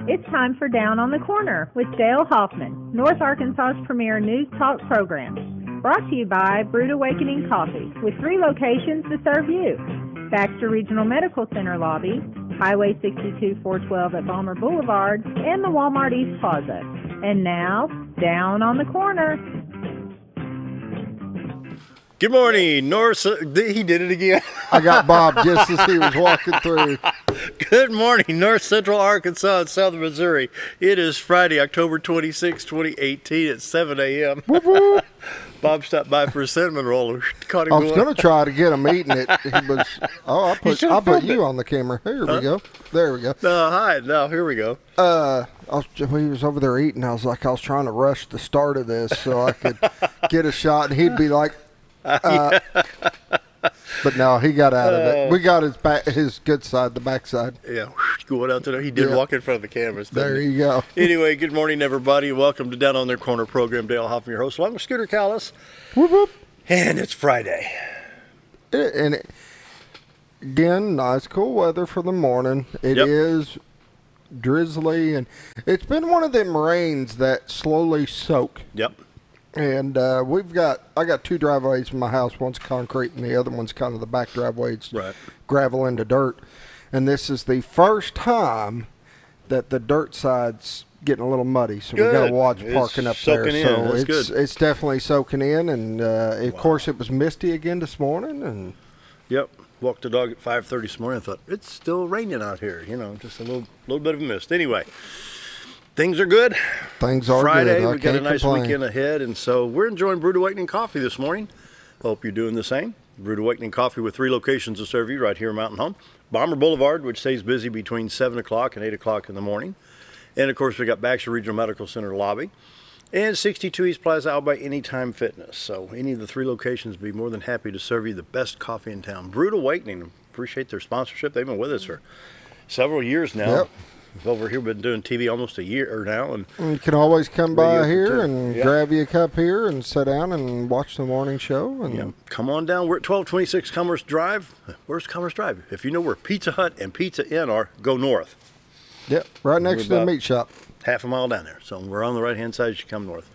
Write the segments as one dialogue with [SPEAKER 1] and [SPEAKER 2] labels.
[SPEAKER 1] It's time for Down on the Corner with Dale Hoffman, North Arkansas's premier news talk program. Brought to you by Brewed Awakening Coffee, with 3 locations to serve you. Baxter Regional Medical Center lobby, Highway 62 412 at Balmer Boulevard, and the Walmart East Plaza. And now, Down on the Corner.
[SPEAKER 2] Good morning, North. He did it again.
[SPEAKER 3] I got Bob just as he was walking through.
[SPEAKER 2] Good morning, North Central Arkansas and Southern Missouri. It is Friday, October 26, 2018 at 7 a.m. Bob stopped by for a cinnamon roll. Caught him
[SPEAKER 3] I was going to try to get him eating it. He was. Oh, I'll put you on the camera. Here we go. There we go.
[SPEAKER 2] No, hi. No, here we go.
[SPEAKER 3] When he was over there eating, I was trying to rush the start of this so I could get a shot, and he'd be like, but no, he got out of it. We got his good side, the back side.
[SPEAKER 2] Yeah, going out there. He did walk in front of the cameras.
[SPEAKER 3] There you go.
[SPEAKER 2] Anyway, good morning, everybody. Welcome to Down on Their Corner program. Dale Hoffman, your host, along with Scooter Callis.
[SPEAKER 3] Whoop, whoop.
[SPEAKER 2] And it's Friday.
[SPEAKER 3] Again, nice cool weather for the morning. It is drizzly, and it's been one of them rains that slowly soak.
[SPEAKER 2] Yep.
[SPEAKER 3] And I got 2 driveways in my house. One's concrete and the other one's kind of the back driveway. It's gravel into dirt. And this is the first time that the dirt side's getting a little muddy. So we got to watch parking up there. So it's definitely soaking in. And of course it was misty again this morning. And
[SPEAKER 2] yep. Walked the dog at 5:30 this morning. I thought, it's still raining out here. You know, just a little bit of a mist. Anyway. Things are good.
[SPEAKER 3] Things are
[SPEAKER 2] Friday,
[SPEAKER 3] good.
[SPEAKER 2] We've got a nice weekend ahead, and so we're enjoying Brewed Awakening Coffee this morning. Hope you're doing the same. Brewed Awakening Coffee with 3 locations to serve you right here in Mountain Home. Balmer Boulevard, which stays busy between 7 o'clock and 8 o'clock in the morning. And, of course, we got Baxter Regional Medical Center lobby. And 62 East Plaza out by Anytime Fitness. So any of the 3 locations would be more than happy to serve you the best coffee in town. Brewed Awakening, appreciate their sponsorship. They've been with us for several years now.
[SPEAKER 3] Yep.
[SPEAKER 2] Over here, been doing TV almost a year now, and
[SPEAKER 3] you can always come by here and grab you a cup here and sit down and watch the morning show. And
[SPEAKER 2] come on down. We're at 1226 Commerce Drive. Where's Commerce Drive? If you know where Pizza Hut and Pizza Inn are, go north.
[SPEAKER 3] Yep, right next to the meat shop.
[SPEAKER 2] Half a mile down there. So we're on the right-hand side as you come north.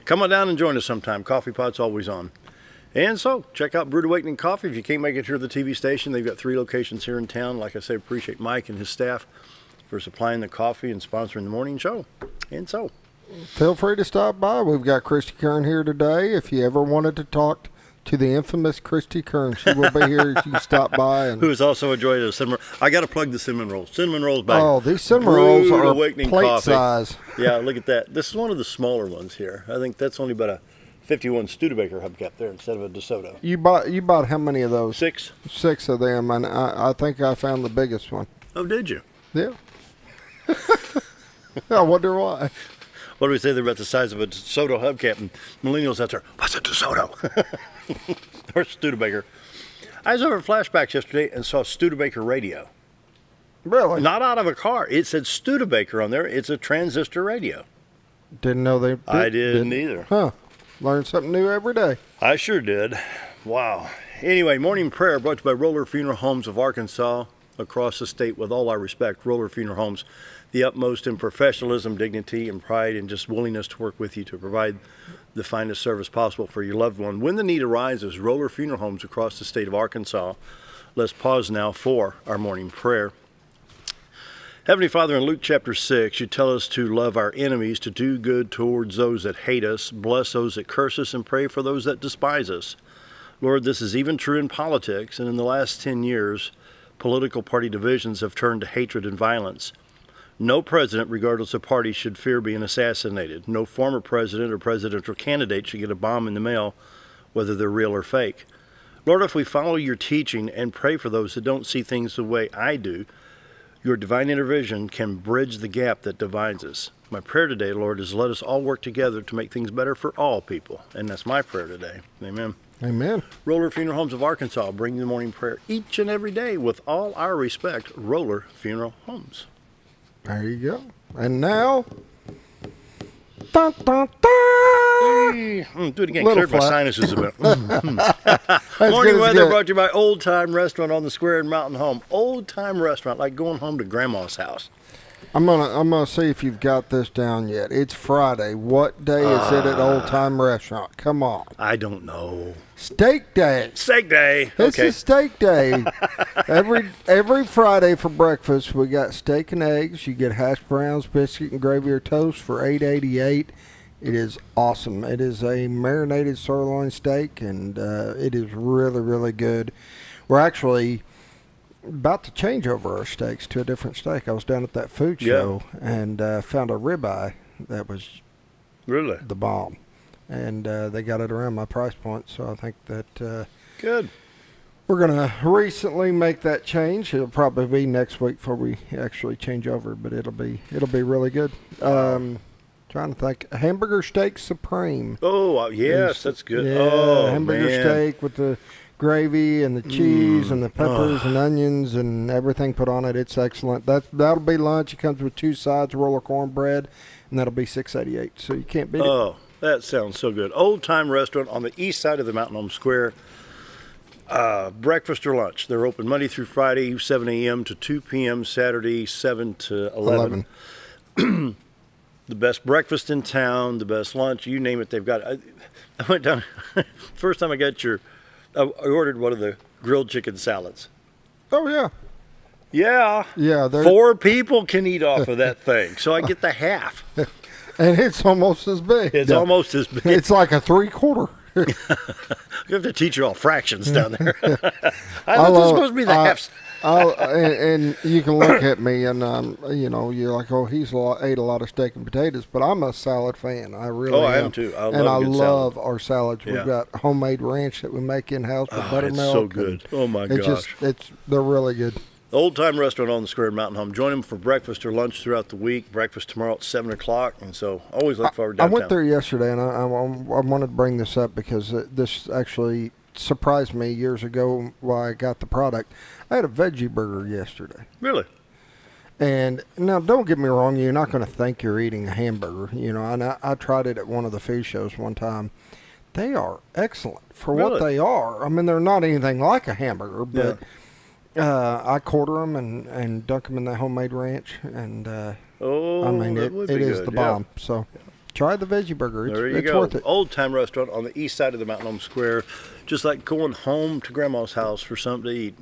[SPEAKER 2] Come on down and join us sometime. Coffee Pot's always on. And so, check out Brewed Awakening Coffee. If you can't make it here to the TV station, they've got 3 locations here in town. Like I said, appreciate Mike and his staff for supplying the coffee and sponsoring the morning show. And so,
[SPEAKER 3] feel free to stop by. We've got Christy Keirn here today. If you ever wanted to talk to the infamous Christy Keirn, she will be here. You can stop by. And
[SPEAKER 2] who's also enjoyed a cinnamon. I got to plug the cinnamon rolls. Cinnamon rolls back.
[SPEAKER 3] Oh, these cinnamon rolls are plate
[SPEAKER 2] coffee
[SPEAKER 3] size.
[SPEAKER 2] Yeah, look at that. This is one of the smaller ones here. I think that's only about a 51 Studebaker hubcap there instead of a DeSoto.
[SPEAKER 3] You bought how many of those?
[SPEAKER 2] 6.
[SPEAKER 3] 6 of them, and I think I found the biggest one.
[SPEAKER 2] Oh, did you?
[SPEAKER 3] Yeah. I wonder why.
[SPEAKER 2] What do we say? They're about the size of a DeSoto hubcap, and millennials out there, what's a DeSoto? Or Studebaker. I was over at Flashbacks yesterday and saw Studebaker radio.
[SPEAKER 3] Really?
[SPEAKER 2] Not out of a car. It said Studebaker on there. It's a transistor radio.
[SPEAKER 3] Didn't know they did.
[SPEAKER 2] I didn't either.
[SPEAKER 3] Huh. Learn something new every day.
[SPEAKER 2] I sure did. Wow. Anyway, morning prayer brought to you by Roller Funeral Homes of Arkansas. Across the state, with all our respect, Roller Funeral Homes, the utmost in professionalism, dignity, and pride, and just willingness to work with you to provide the finest service possible for your loved one. When the need arises, Roller Funeral Homes across the state of Arkansas. Let's pause now for our morning prayer. Heavenly Father, in Luke chapter 6, you tell us to love our enemies, to do good towards those that hate us, bless those that curse us, and pray for those that despise us. Lord, this is even true in politics, and in the last 10 years, political party divisions have turned to hatred and violence. No president, regardless of party, should fear being assassinated. No former president or presidential candidate should get a bomb in the mail, whether they're real or fake. Lord, if we follow your teaching and pray for those that don't see things the way I do, your divine intervention can bridge the gap that divides us. My prayer today, Lord, is let us all work together to make things better for all people. And that's my prayer today. Amen.
[SPEAKER 3] Amen.
[SPEAKER 2] Roller Funeral Homes of Arkansas, bring the morning prayer each and every day with all our respect. Roller Funeral Homes.
[SPEAKER 3] There you go. And now, dun, dun, dun.
[SPEAKER 2] Do it again. Cleared my sinuses a bit. Morning weather
[SPEAKER 3] good.
[SPEAKER 2] brought to you by Old Time Restaurant on the Square in Mountain Home. Old Time Restaurant, like going home to Grandma's house.
[SPEAKER 3] I'm gonna see if you've got this down yet. It's Friday. What day is it at Old Time Restaurant? Come on.
[SPEAKER 2] I don't know.
[SPEAKER 3] Steak Day.
[SPEAKER 2] Steak Day.
[SPEAKER 3] This
[SPEAKER 2] Okay.
[SPEAKER 3] is Steak Day. every Friday for breakfast we got steak and eggs. You get hash browns, biscuit and gravy or toast for $8.88. It is awesome. It is a marinated sirloin steak, and it is really, really good. We're actually about to change over our steaks to a different steak. I was down at that food show and found a ribeye that was
[SPEAKER 2] Really?
[SPEAKER 3] the bomb. And they got it around my price point, so I think that
[SPEAKER 2] Good.
[SPEAKER 3] we're going to recently make that change. It'll probably be next week before we actually change over, but it'll be really good. Trying to think. Hamburger steak supreme.
[SPEAKER 2] Oh, yes, that's good.
[SPEAKER 3] Yeah,
[SPEAKER 2] oh,
[SPEAKER 3] hamburger
[SPEAKER 2] man.
[SPEAKER 3] steak with the gravy and the cheese and the peppers and onions and everything put on it. It's excellent. That'll be lunch. It comes with 2 sides, a roll of cornbread, and that'll be $6.88. So you can't beat it.
[SPEAKER 2] Oh, that sounds so good. Old Time Restaurant on the east side of the Mountain Home Square. Breakfast or lunch. They're open Monday through Friday, 7 a.m. to 2 p.m., Saturday, 7 to 11. The best breakfast in town, the best lunch, you name it, they've got. I went down, first time I got I ordered one of the grilled chicken salads.
[SPEAKER 3] Oh, yeah.
[SPEAKER 2] Yeah.
[SPEAKER 3] Yeah.
[SPEAKER 2] 4 people can eat off of that thing, so I get the half.
[SPEAKER 3] And it's almost as big.
[SPEAKER 2] It's almost as big.
[SPEAKER 3] It's like a 3/4.
[SPEAKER 2] You have to teach you all fractions down there. I thought this was supposed to be the halves.
[SPEAKER 3] And you can look at me and, you're like, oh, he's ate a lot of steak and potatoes, but I'm a salad fan. I really am.
[SPEAKER 2] I am too. I
[SPEAKER 3] love
[SPEAKER 2] salad.
[SPEAKER 3] our salads.
[SPEAKER 2] Yeah.
[SPEAKER 3] We've got homemade ranch that we make in-house with buttermilk.
[SPEAKER 2] It's so good. Oh, my gosh.
[SPEAKER 3] They're really good.
[SPEAKER 2] Old Time Restaurant on the Square in Mountain Home. Join them for breakfast or lunch throughout the week. Breakfast tomorrow at 7 o'clock. And so always look forward to downtown.
[SPEAKER 3] I went there yesterday, and I wanted to bring this up because this actually surprised me years ago while I got the product. I had a veggie burger yesterday.
[SPEAKER 2] Really?
[SPEAKER 3] And now, don't get me wrong, you're not going to think you're eating a hamburger. And I tried it at one of the food shows one time. They are excellent for what they are. I mean, they're not anything like a hamburger, but I quarter them and dunk them in that homemade ranch. And it is the bomb. Yeah. So try the veggie burger. It's worth it.
[SPEAKER 2] Old Time Restaurant on the east side of the Mountain Home Square. Just like going home to Grandma's house for something to eat,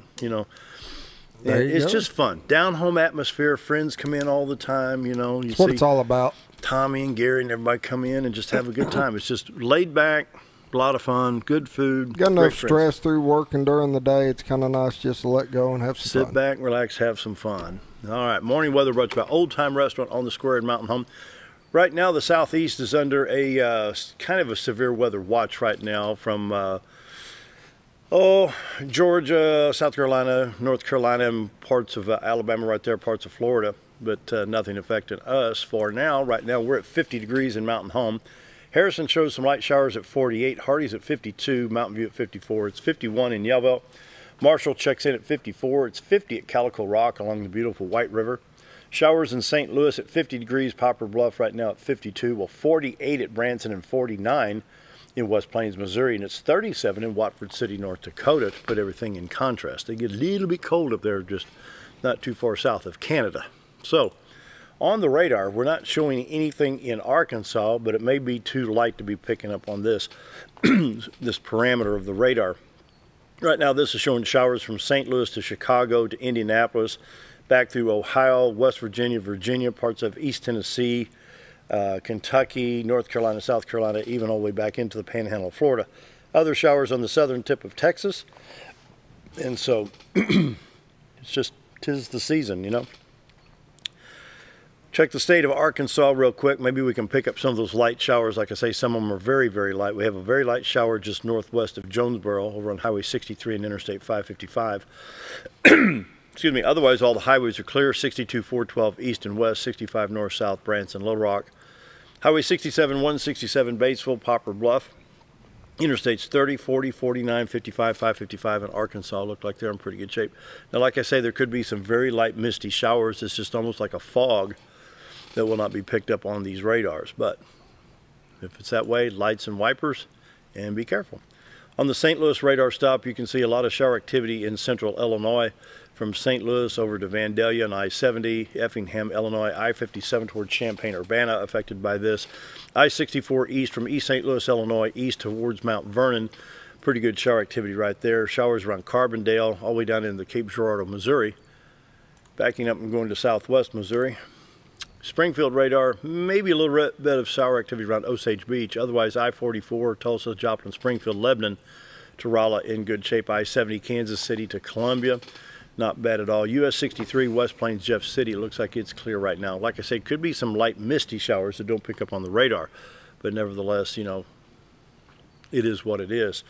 [SPEAKER 2] It's just fun. Down home atmosphere. Friends come in all the time,
[SPEAKER 3] That's what it's all about.
[SPEAKER 2] Tommy and Gary and everybody come in and just have a good time. It's just laid back, a lot of fun, good food.
[SPEAKER 3] Got enough stress through working during the day. It's kind of nice just to let go and have some fun.
[SPEAKER 2] Sit back, relax, have some fun. All right, morning weather brought to you by Old Time Restaurant on the Square in Mountain Home. Right now, the southeast is under a kind of a severe weather watch right now from Georgia, South Carolina, North Carolina, and parts of Alabama right there, parts of Florida, but nothing affecting us for now. Right now, we're at 50 degrees in Mountain Home. Harrison shows some light showers at 48. Hardy's at 52. Mountain View at 54. It's 51 in Yellville. Marshall checks in at 54. It's 50 at Calico Rock along the beautiful White River. Showers in St. Louis at 50 degrees. Poplar Bluff right now at 52. Well, 48 at Branson and 49 in West Plains, Missouri. And it's 37 in Watford City, North Dakota, to put everything in contrast. They get a little bit cold up there, just not too far south of Canada. So, on the radar, we're not showing anything in Arkansas, but it may be too light to be picking up on this, this parameter of the radar. Right now, this is showing showers from St. Louis to Chicago to Indianapolis, back through Ohio, West Virginia, Virginia, parts of East Tennessee, Kentucky, North Carolina, South Carolina, even all the way back into the Panhandle of Florida. Other showers on the southern tip of Texas. And so, it's just, 'tis the season, Check the state of Arkansas real quick. Maybe we can pick up some of those light showers. Like I say, some of them are very, very light. We have a very light shower just northwest of Jonesboro over on Highway 63 and Interstate 555. Excuse me. Otherwise, all the highways are clear. 62, 412 east and west, 65 north, south, Branson, Little Rock. Highway 67, 167, Batesville, Poplar Bluff. Interstates 30, 40, 49, 55, 555 in Arkansas look like they're in pretty good shape. Now, like I say, there could be some very light misty showers. It's just almost like a fog that will not be picked up on these radars. But if it's that way, lights and wipers, and be careful. On the St. Louis radar stop, you can see a lot of shower activity in central Illinois from St. Louis over to Vandalia and I-70, Effingham, Illinois, I-57 towards Champaign-Urbana affected by this. I-64 east from East St. Louis, Illinois, east towards Mount Vernon. Pretty good shower activity right there. Showers around Carbondale, all the way down into Cape Girardeau, Missouri. Backing up and going to southwest Missouri. Springfield radar, maybe a little bit of shower activity around Osage Beach. Otherwise, I-44, Tulsa, Joplin, Springfield, Lebanon to Rolla in good shape. I-70, Kansas City to Columbia, not bad at all. US 63, West Plains, Jeff City, looks like it's clear right now. Like I said, could be some light misty showers that don't pick up on the radar. But nevertheless, you know, it is what it is.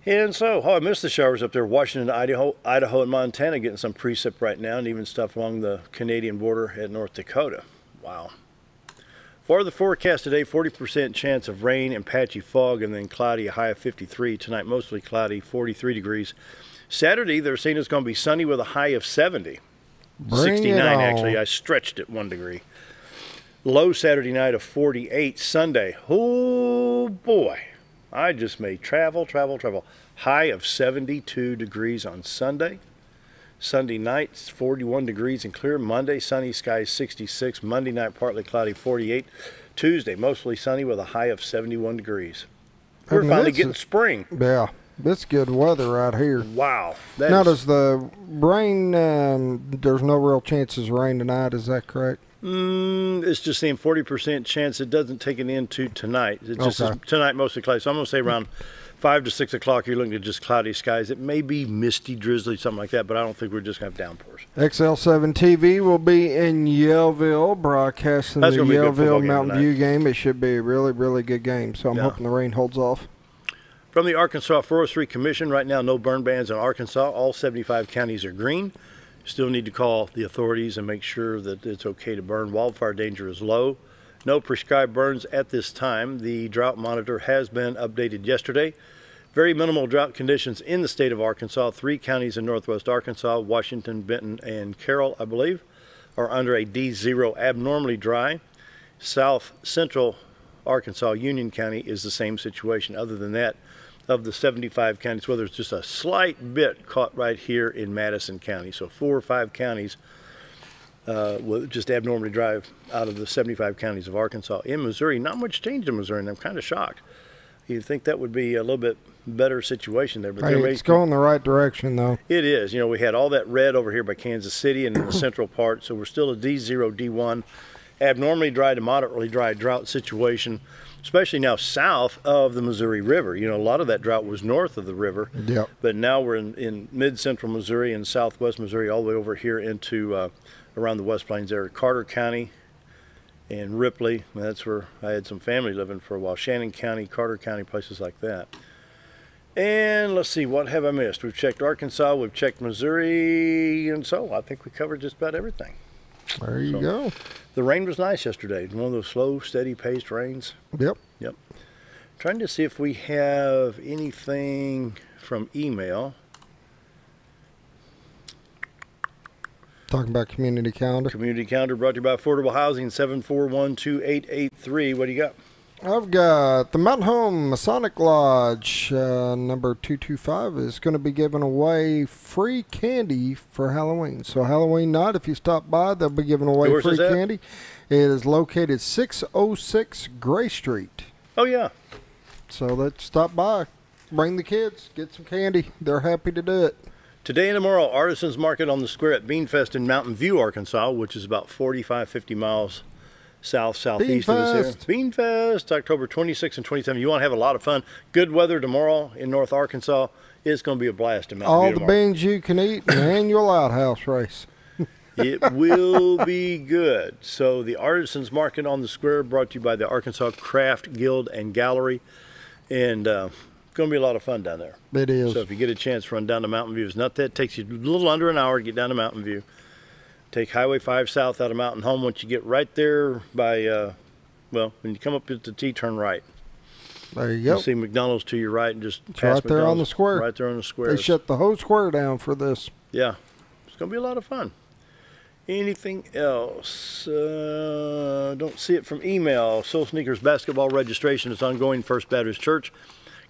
[SPEAKER 2] And so, I missed the showers up there. Washington, Idaho, and Montana getting some precip right now, and even stuff along the Canadian border at North Dakota. Wow. For the forecast today, 40% chance of rain and patchy fog, and then cloudy, a high of 53. Tonight, mostly cloudy, 43 degrees. Saturday, they're saying it's going to be sunny with a high of 70.
[SPEAKER 3] Bring
[SPEAKER 2] 69,
[SPEAKER 3] it on.
[SPEAKER 2] actually. I stretched it 1 degree. Low Saturday night of 48. Sunday, oh boy. I just may travel. High of 72 degrees on Sunday. Sunday night, 41 degrees and clear. Monday, sunny skies, 66. Monday night, partly cloudy, 48. Tuesday, mostly sunny with a high of 71 degrees. We're finally getting spring.
[SPEAKER 3] Yeah, it's good weather right here.
[SPEAKER 2] Wow.
[SPEAKER 3] Now, does the rain, there's no real chances of rain tonight, is that correct?
[SPEAKER 2] It's just saying 40% chance. It doesn't take it into tonight. It's just tonight mostly cloudy. So I'm going to say around 5 to 6 o'clock you're looking at just cloudy skies. It may be misty, drizzly, something like that, but I don't think we're just going to have downpours.
[SPEAKER 3] XL7 TV will be in Yellville broadcasting the Yellville Mountain View game. It should be a really, really good game, so I'm hoping the rain holds off.
[SPEAKER 2] From the Arkansas Forestry Commission, right now no burn bans in Arkansas. All 75 counties are green. Still need to call the authorities and make sure that it's okay to burn. Wildfire danger is low. No prescribed burns at this time. The drought monitor has been updated yesterday. Very minimal drought conditions in the state of Arkansas. 3 counties in northwest Arkansas, Washington, Benton, and Carroll, I believe, are under a D0 abnormally dry. South central Arkansas, Union County, is the same situation. Other than that, of the 75 counties, well, there's just a slight bit caught right here in Madison County. So 4 or 5 counties will just abnormally dry out of the 75 counties of Arkansas. In Missouri, not much change in Missouri, and I'm kind of shocked. You'd think that would be a little bit better situation there. But
[SPEAKER 3] it's going the right direction, though.
[SPEAKER 2] It is. You know, we had all that red over here by Kansas City and in the central part, so we're still a D0, D1, abnormally dry to moderately dry drought situation, especially now south of the Missouri River. You know, a lot of that drought was north of the river.
[SPEAKER 3] Yep.
[SPEAKER 2] But now we're in mid-central Missouri and southwest Missouri, all the way over here into around the West Plains area. Carter County and Ripley, that's where I had some family living for a while. Shannon County, Carter County, places like that. And let's see, what have I missed? We've checked Arkansas, we've checked Missouri, and so I think we covered just about everything.
[SPEAKER 3] There you go.
[SPEAKER 2] The rain was nice yesterday. One of those slow, steady-paced rains.
[SPEAKER 3] Yep.
[SPEAKER 2] Trying to see if we have anything from email.
[SPEAKER 3] Talking about community calendar.
[SPEAKER 2] Community calendar brought to you by Affordable Housing, 741-2883. What do you got?
[SPEAKER 3] I've got the Mountain Home Masonic Lodge, number 225, is going to be giving away free candy for Halloween. So Halloween night, if you stop by, they'll be giving away free candy. It is located 606 Gray Street.
[SPEAKER 2] Oh, yeah.
[SPEAKER 3] So let's stop by, bring the kids, get some candy. They're happy to do it.
[SPEAKER 2] Today and tomorrow, Artisans Market on the Square at Beanfest in Mountain View, Arkansas, which is about 45-50 miles southeast of us here. Beanfest, October 26th and 27th. You want to have a lot of fun. Good weather tomorrow in North Arkansas. It's going to be a blast in Mountain View tomorrow.
[SPEAKER 3] All the beans you can eat, an annual outhouse race.
[SPEAKER 2] It will be good. So the Artisans Market on the Square brought to you by the Arkansas Craft Guild and Gallery. And it's going to be a lot of fun down there.
[SPEAKER 3] It is.
[SPEAKER 2] So if you get a chance, run down to Mountain View. It's not that. It takes you a little under an hour to get down to Mountain View. Take Highway 5 south out of Mountain Home. Once you get right there by, well, when you come up at the T, turn right.
[SPEAKER 3] There you go.
[SPEAKER 2] You'll see McDonald's to your right and just
[SPEAKER 3] it's
[SPEAKER 2] pass
[SPEAKER 3] right there on the square.
[SPEAKER 2] Right there on the square.
[SPEAKER 3] They shut the whole square down for this.
[SPEAKER 2] Yeah. It's going to be a lot of fun. Anything else? Don't see it from email. Soul Sneakers basketball registration is ongoing. First Baptist Church.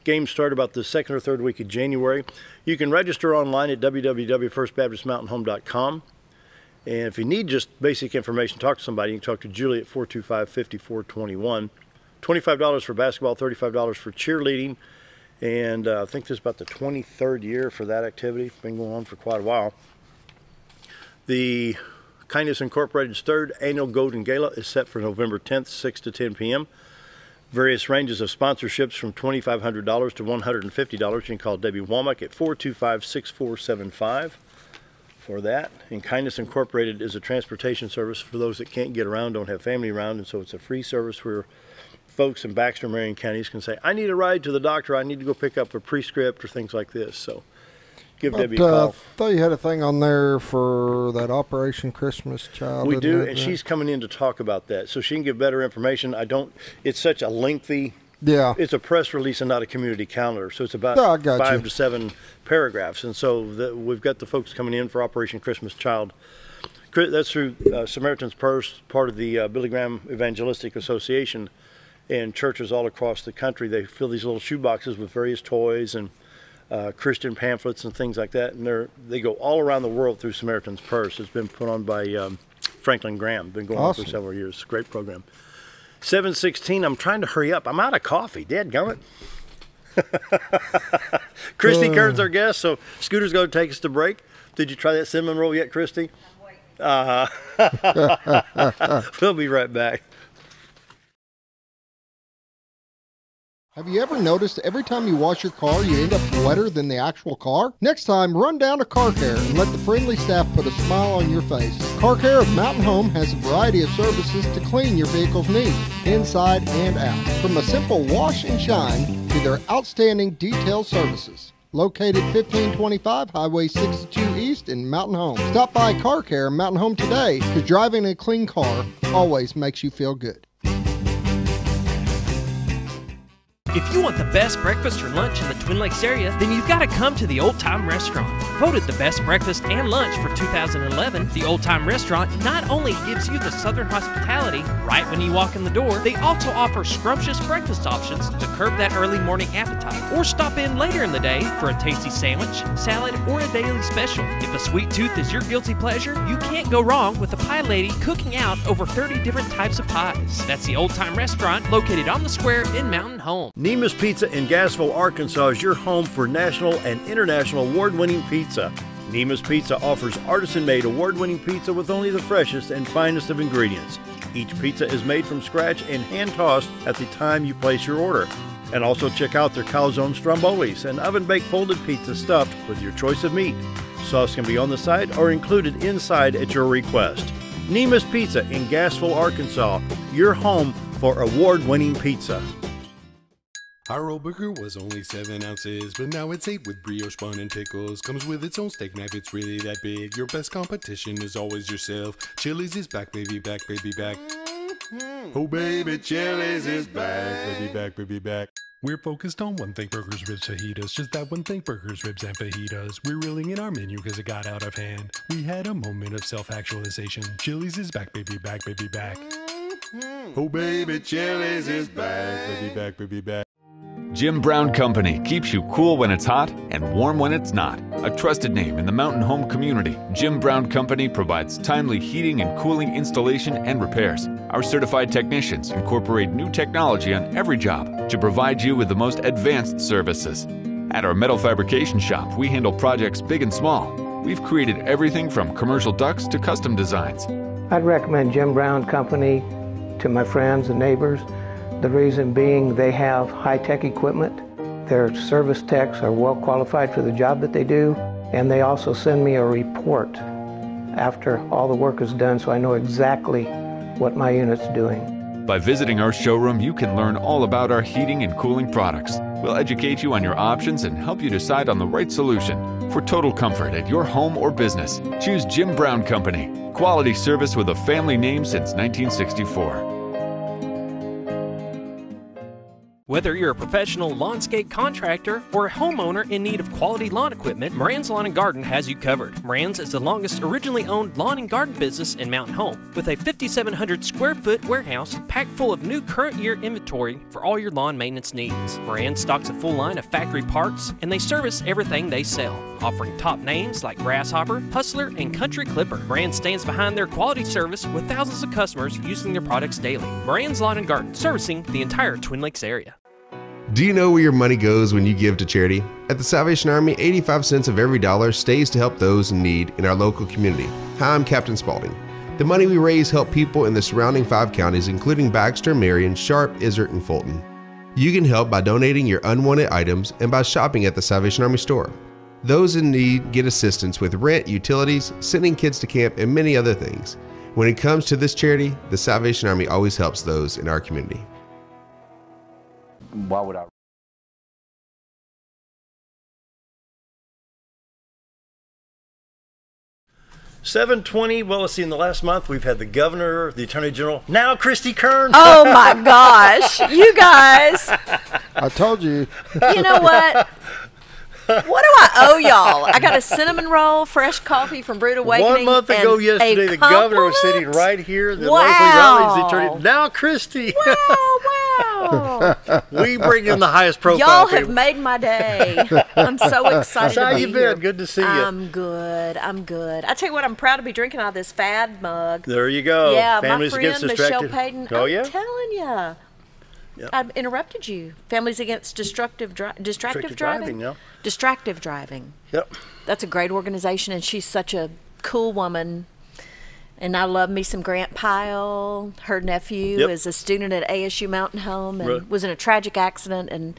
[SPEAKER 2] Games start about the second or third week of January. You can register online at www.firstbaptistmountainhome.com. And if you need just basic information, talk to somebody. You can talk to Julie at 425-5421. $25 for basketball, $35 for cheerleading. And I think this is about the 23rd year for that activity. It's been going on for quite a while. The Kindness Incorporated's third annual Golden Gala is set for November 10th, 6 to 10 p.m. Various ranges of sponsorships from $2,500 to $150. You can call Debbie Womack at 425-6475 for that. And Kindness Incorporated is a transportation service for those that can't get around, don't have family around, and so it's a free service where folks in Baxter, Marion counties can say, I need a ride to the doctor, I need to go pick up a prescript or things like this. So give Debbie a call.
[SPEAKER 3] I thought you had a thing on there for that Operation Christmas Child.
[SPEAKER 2] We do, and she's coming in to talk about that, so she can give better information. It's such a lengthy, it's a press release and not a community calendar, so it's about 5 to 7 paragraphs, and so we've got the folks coming in for Operation Christmas Child. That's through Samaritan's Purse, part of the Billy Graham Evangelistic Association, and churches all across the country. They fill these little shoe boxes with various toys and Christian pamphlets and things like that, and they go all around the world through Samaritan's Purse. It's been put on by Franklin Graham. Been going on for several years. Great program. 7:16. I'm trying to hurry up. I'm out of coffee. Dadgummit. Christy Keirn's our guest, so Scooter's going to take us to break. Did you try that cinnamon roll yet, Christy? I'm waiting. We'll be right back.
[SPEAKER 3] Have you ever noticed every time you wash your car, you end up wetter than the actual car? Next time, run down to Car Care and let the friendly staff put a smile on your face. Car Care of Mountain Home has a variety of services to clean your vehicle's needs, inside and out. From a simple wash and shine to their outstanding detailed services. Located 1525 Highway 62 East in Mountain Home. Stop by Car Care Mountain Home today, because driving a clean car always makes you feel good.
[SPEAKER 4] If you want the best breakfast or lunch in the Twin Lakes area, then you've got to come to the Old Time Restaurant. Voted the best breakfast and lunch for 2011, the Old Time Restaurant not only gives you the Southern hospitality right when you walk in the door, they also offer scrumptious breakfast options to curb that early morning appetite. Or stop in later in the day for a tasty sandwich, salad, or a daily special. If a sweet tooth is your guilty pleasure, you can't go wrong with the pie lady cooking out over 30 different types of pies. That's the Old Time Restaurant located on the square in Mountain Home.
[SPEAKER 2] Neema's Pizza in Gassville, Arkansas is your home for national and international award-winning pizza. Neema's Pizza offers artisan-made award-winning pizza with only the freshest and finest of ingredients. Each pizza is made from scratch and hand-tossed at the time you place your order. And also check out their calzone strombolis, an oven-baked folded pizza stuffed with your choice of meat. Sauce can be on the side or included inside at your request. Neema's Pizza in Gassville, Arkansas, your home for award-winning pizza.
[SPEAKER 5] Our old burger was only 7 ounces, but now it's 8 with brioche bun and pickles. Comes with its own steak knife, it's really that big. Your best competition is always yourself. Chili's is back, baby, back, baby, back. Oh, baby, Chili's is back, baby, back, baby, back. We're focused on one thing, burgers, ribs, fajitas. Just that one thing, burgers, ribs, and fajitas. We're reeling in our menu because it got out of hand. We had a moment of self-actualization. Chili's is back, baby, back, baby, back. Oh, baby, Chili's is back, baby, back, baby, back.
[SPEAKER 6] Jim Brown Company keeps you cool when it's hot and warm when it's not. A trusted name in the mountain home community, Jim Brown Company provides timely heating and cooling installation and repairs. Our certified technicians incorporate new technology on every job to provide you with the most advanced services. At our metal fabrication shop, we handle projects big and small. We've created everything from commercial ducts to custom designs.
[SPEAKER 7] I'd recommend Jim Brown Company to my friends and neighbors. The reason being they have high-tech equipment, their service techs are well qualified for the job that they do, and they also send me a report after all the work is done so I know exactly what my unit's doing.
[SPEAKER 6] By visiting our showroom, you can learn all about our heating and cooling products. We'll educate you on your options and help you decide on the right solution. For total comfort at your home or business, choose Jim Brown Company. Quality service with a family name since 1964.
[SPEAKER 4] Whether you're a professional lawnscape contractor or a homeowner in need of quality lawn equipment, Moran's Lawn and Garden has you covered. Moran's is the longest originally owned lawn and garden business in Mountain Home, with a 5,700 square foot warehouse packed full of new current year inventory for all your lawn maintenance needs. Moran stocks a full line of factory parts, and they service everything they sell, offering top names like Grasshopper, Hustler, and Country Clipper. Moran stands behind their quality service with thousands of customers using their products daily. Moran's Lawn and Garden, servicing the entire Twin Lakes area.
[SPEAKER 8] Do you know where your money goes when you give to charity? At the Salvation Army, 85 cents of every dollar stays to help those in need in our local community. Hi, I'm Captain Spaulding. The money we raise help people in the surrounding 5 counties, including Baxter, Marion, Sharp, Izzard, and Fulton. You can help by donating your unwanted items and by shopping at the Salvation Army store. Those in need get assistance with rent, utilities, sending kids to camp, and many other things. When it comes to this charity, the Salvation Army always helps those in our community.
[SPEAKER 9] Why would I?
[SPEAKER 2] $720. Well, let's see. In the last month, we've had the governor, the attorney general, now Christy Keirn.
[SPEAKER 10] Oh my gosh, you guys!
[SPEAKER 3] I told you.
[SPEAKER 10] You know what? What do I owe y'all? I got a cinnamon roll, fresh coffee from Brewed Awakening.
[SPEAKER 2] 1 month ago yesterday, the governor was sitting right here. The Leslie Riley's the attorney. Now Christy.
[SPEAKER 10] Wow.
[SPEAKER 2] We bring in the highest profile.
[SPEAKER 10] Y'all have made my day. I'm so excited
[SPEAKER 2] How
[SPEAKER 10] to be
[SPEAKER 2] you
[SPEAKER 10] here.
[SPEAKER 2] been? Good to see you.
[SPEAKER 10] I'm good. I tell you what, I'm proud to be drinking out of this fad mug.
[SPEAKER 2] There you go.
[SPEAKER 10] Yeah,
[SPEAKER 2] Families
[SPEAKER 10] my friend
[SPEAKER 2] Against Distracted.
[SPEAKER 10] Michelle Payton.
[SPEAKER 2] Oh, yeah?
[SPEAKER 10] I'm telling you.
[SPEAKER 2] Yep.
[SPEAKER 10] I interrupted you. Families Against Distractive Driving?
[SPEAKER 2] Yeah.
[SPEAKER 10] Distractive Driving.
[SPEAKER 2] Yep.
[SPEAKER 10] That's a great organization, and she's such a cool woman. And I love me some Grant Pyle. Her nephew is a student at ASU Mountain Home and was in a tragic accident. And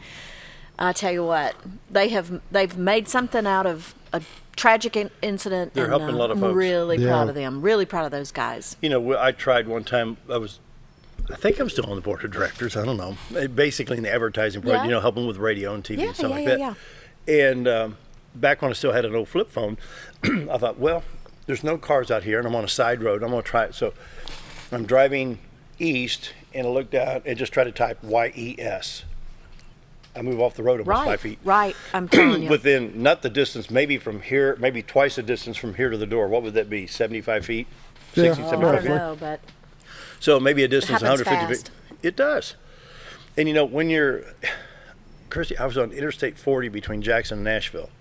[SPEAKER 10] I tell you what, they've made something out of a tragic incident.
[SPEAKER 2] They're helping a lot of folks.
[SPEAKER 10] I'm really proud of them. Really proud of those guys.
[SPEAKER 2] You know, I tried one time. I think I'm still on the board of directors. I don't know. Basically in the advertising part, you know, helping with radio and TV and stuff like that. Yeah. And back when I still had an old flip phone, I thought, well, there's no cars out here, and I'm on a side road. I'm going to try it. So I'm driving east, and I looked out and just tried to type YES. I move off the road almost 5 feet.
[SPEAKER 10] Right, I'm telling you.
[SPEAKER 2] Within, not the distance, maybe from here, maybe twice the distance from here to the door. What would that be, 75 feet? 60, 75 feet?
[SPEAKER 10] I don't know, but...
[SPEAKER 2] So maybe a distance of 150
[SPEAKER 10] fast.
[SPEAKER 2] feet. It does. And you know, when you're, Christy, I was on Interstate 40 between Jackson and Nashville.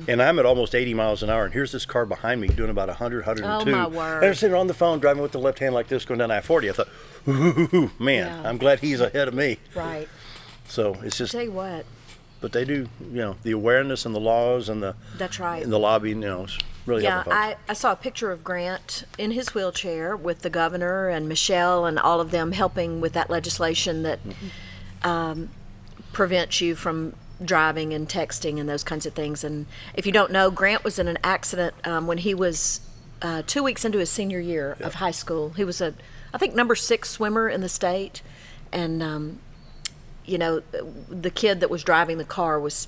[SPEAKER 2] And I'm at almost 80 miles an hour, and here's this car behind me doing about 100, 102.
[SPEAKER 10] Oh, my word.
[SPEAKER 2] And I'm sitting on the phone driving with the left hand like this going down I-40. I thought, ooh, man, I'm glad he's ahead of me.
[SPEAKER 10] Right.
[SPEAKER 2] So it's just.
[SPEAKER 10] I'll tell you what.
[SPEAKER 2] But they do, you know, the awareness and the laws and the.
[SPEAKER 10] That's right.
[SPEAKER 2] And the lobbying, you know, it's really helping folks.
[SPEAKER 10] I saw a picture of Grant in his wheelchair with the governor and Michelle and all of them helping with that legislation that prevents you from driving and texting and those kinds of things. And if you don't know, Grant was in an accident when he was 2 weeks into his senior year of high school. He was I think number 6 swimmer in the state, and you know, the kid that was driving the car was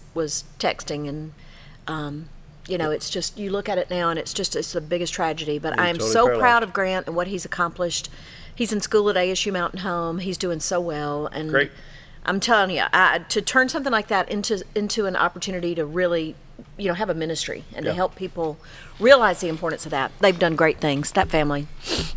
[SPEAKER 10] texting, and you know, it's just, you look at it now and it's the biggest tragedy. But I am totally so proud of Grant and what he's accomplished. He's in school at ASU Mountain Home. He's doing so well, and
[SPEAKER 2] great.
[SPEAKER 10] I'm telling you, to turn something like that into an opportunity to really, you know, have a ministry and to help people realize the importance of that. They've done great things. That family,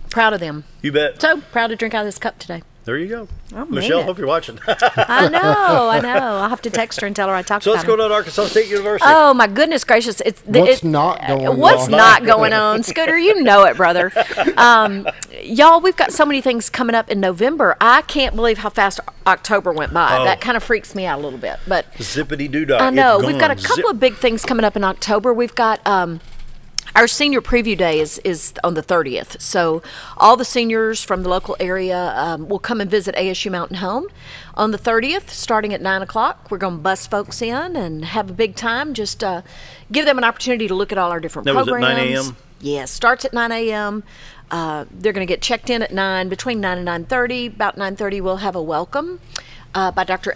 [SPEAKER 10] proud of them.
[SPEAKER 2] You bet.
[SPEAKER 10] So proud to drink out of this cup today.
[SPEAKER 2] There you go.
[SPEAKER 10] Oh,
[SPEAKER 2] Michelle,
[SPEAKER 10] man.
[SPEAKER 2] hope you're watching.
[SPEAKER 10] I know. I'll have to text her and tell her I talked
[SPEAKER 2] So
[SPEAKER 10] about
[SPEAKER 2] let's go down to Arkansas State University.
[SPEAKER 10] Oh, my goodness gracious.
[SPEAKER 3] What's not going on?
[SPEAKER 10] What's not going on? Scooter, you know it, brother. Y'all, we've got so many things coming up in November. I can't believe how fast October went by. That kind of freaks me out a little bit. But
[SPEAKER 2] Zippity-doo-dah.
[SPEAKER 10] I know. We've got a couple of big things coming up in October. We've got... our senior preview day is on the 30th. So all the seniors from the local area will come and visit ASU Mountain Home on the 30th, starting at 9 o'clock. We're going to bus folks in and have a big time. Just give them an opportunity to look at all our different programs.
[SPEAKER 2] Was it 9 a.m.?
[SPEAKER 10] Yes, starts at 9 a.m. They're going to get checked in at 9, between 9 and 9:30. About 9:30, we'll have a welcome. by Dr.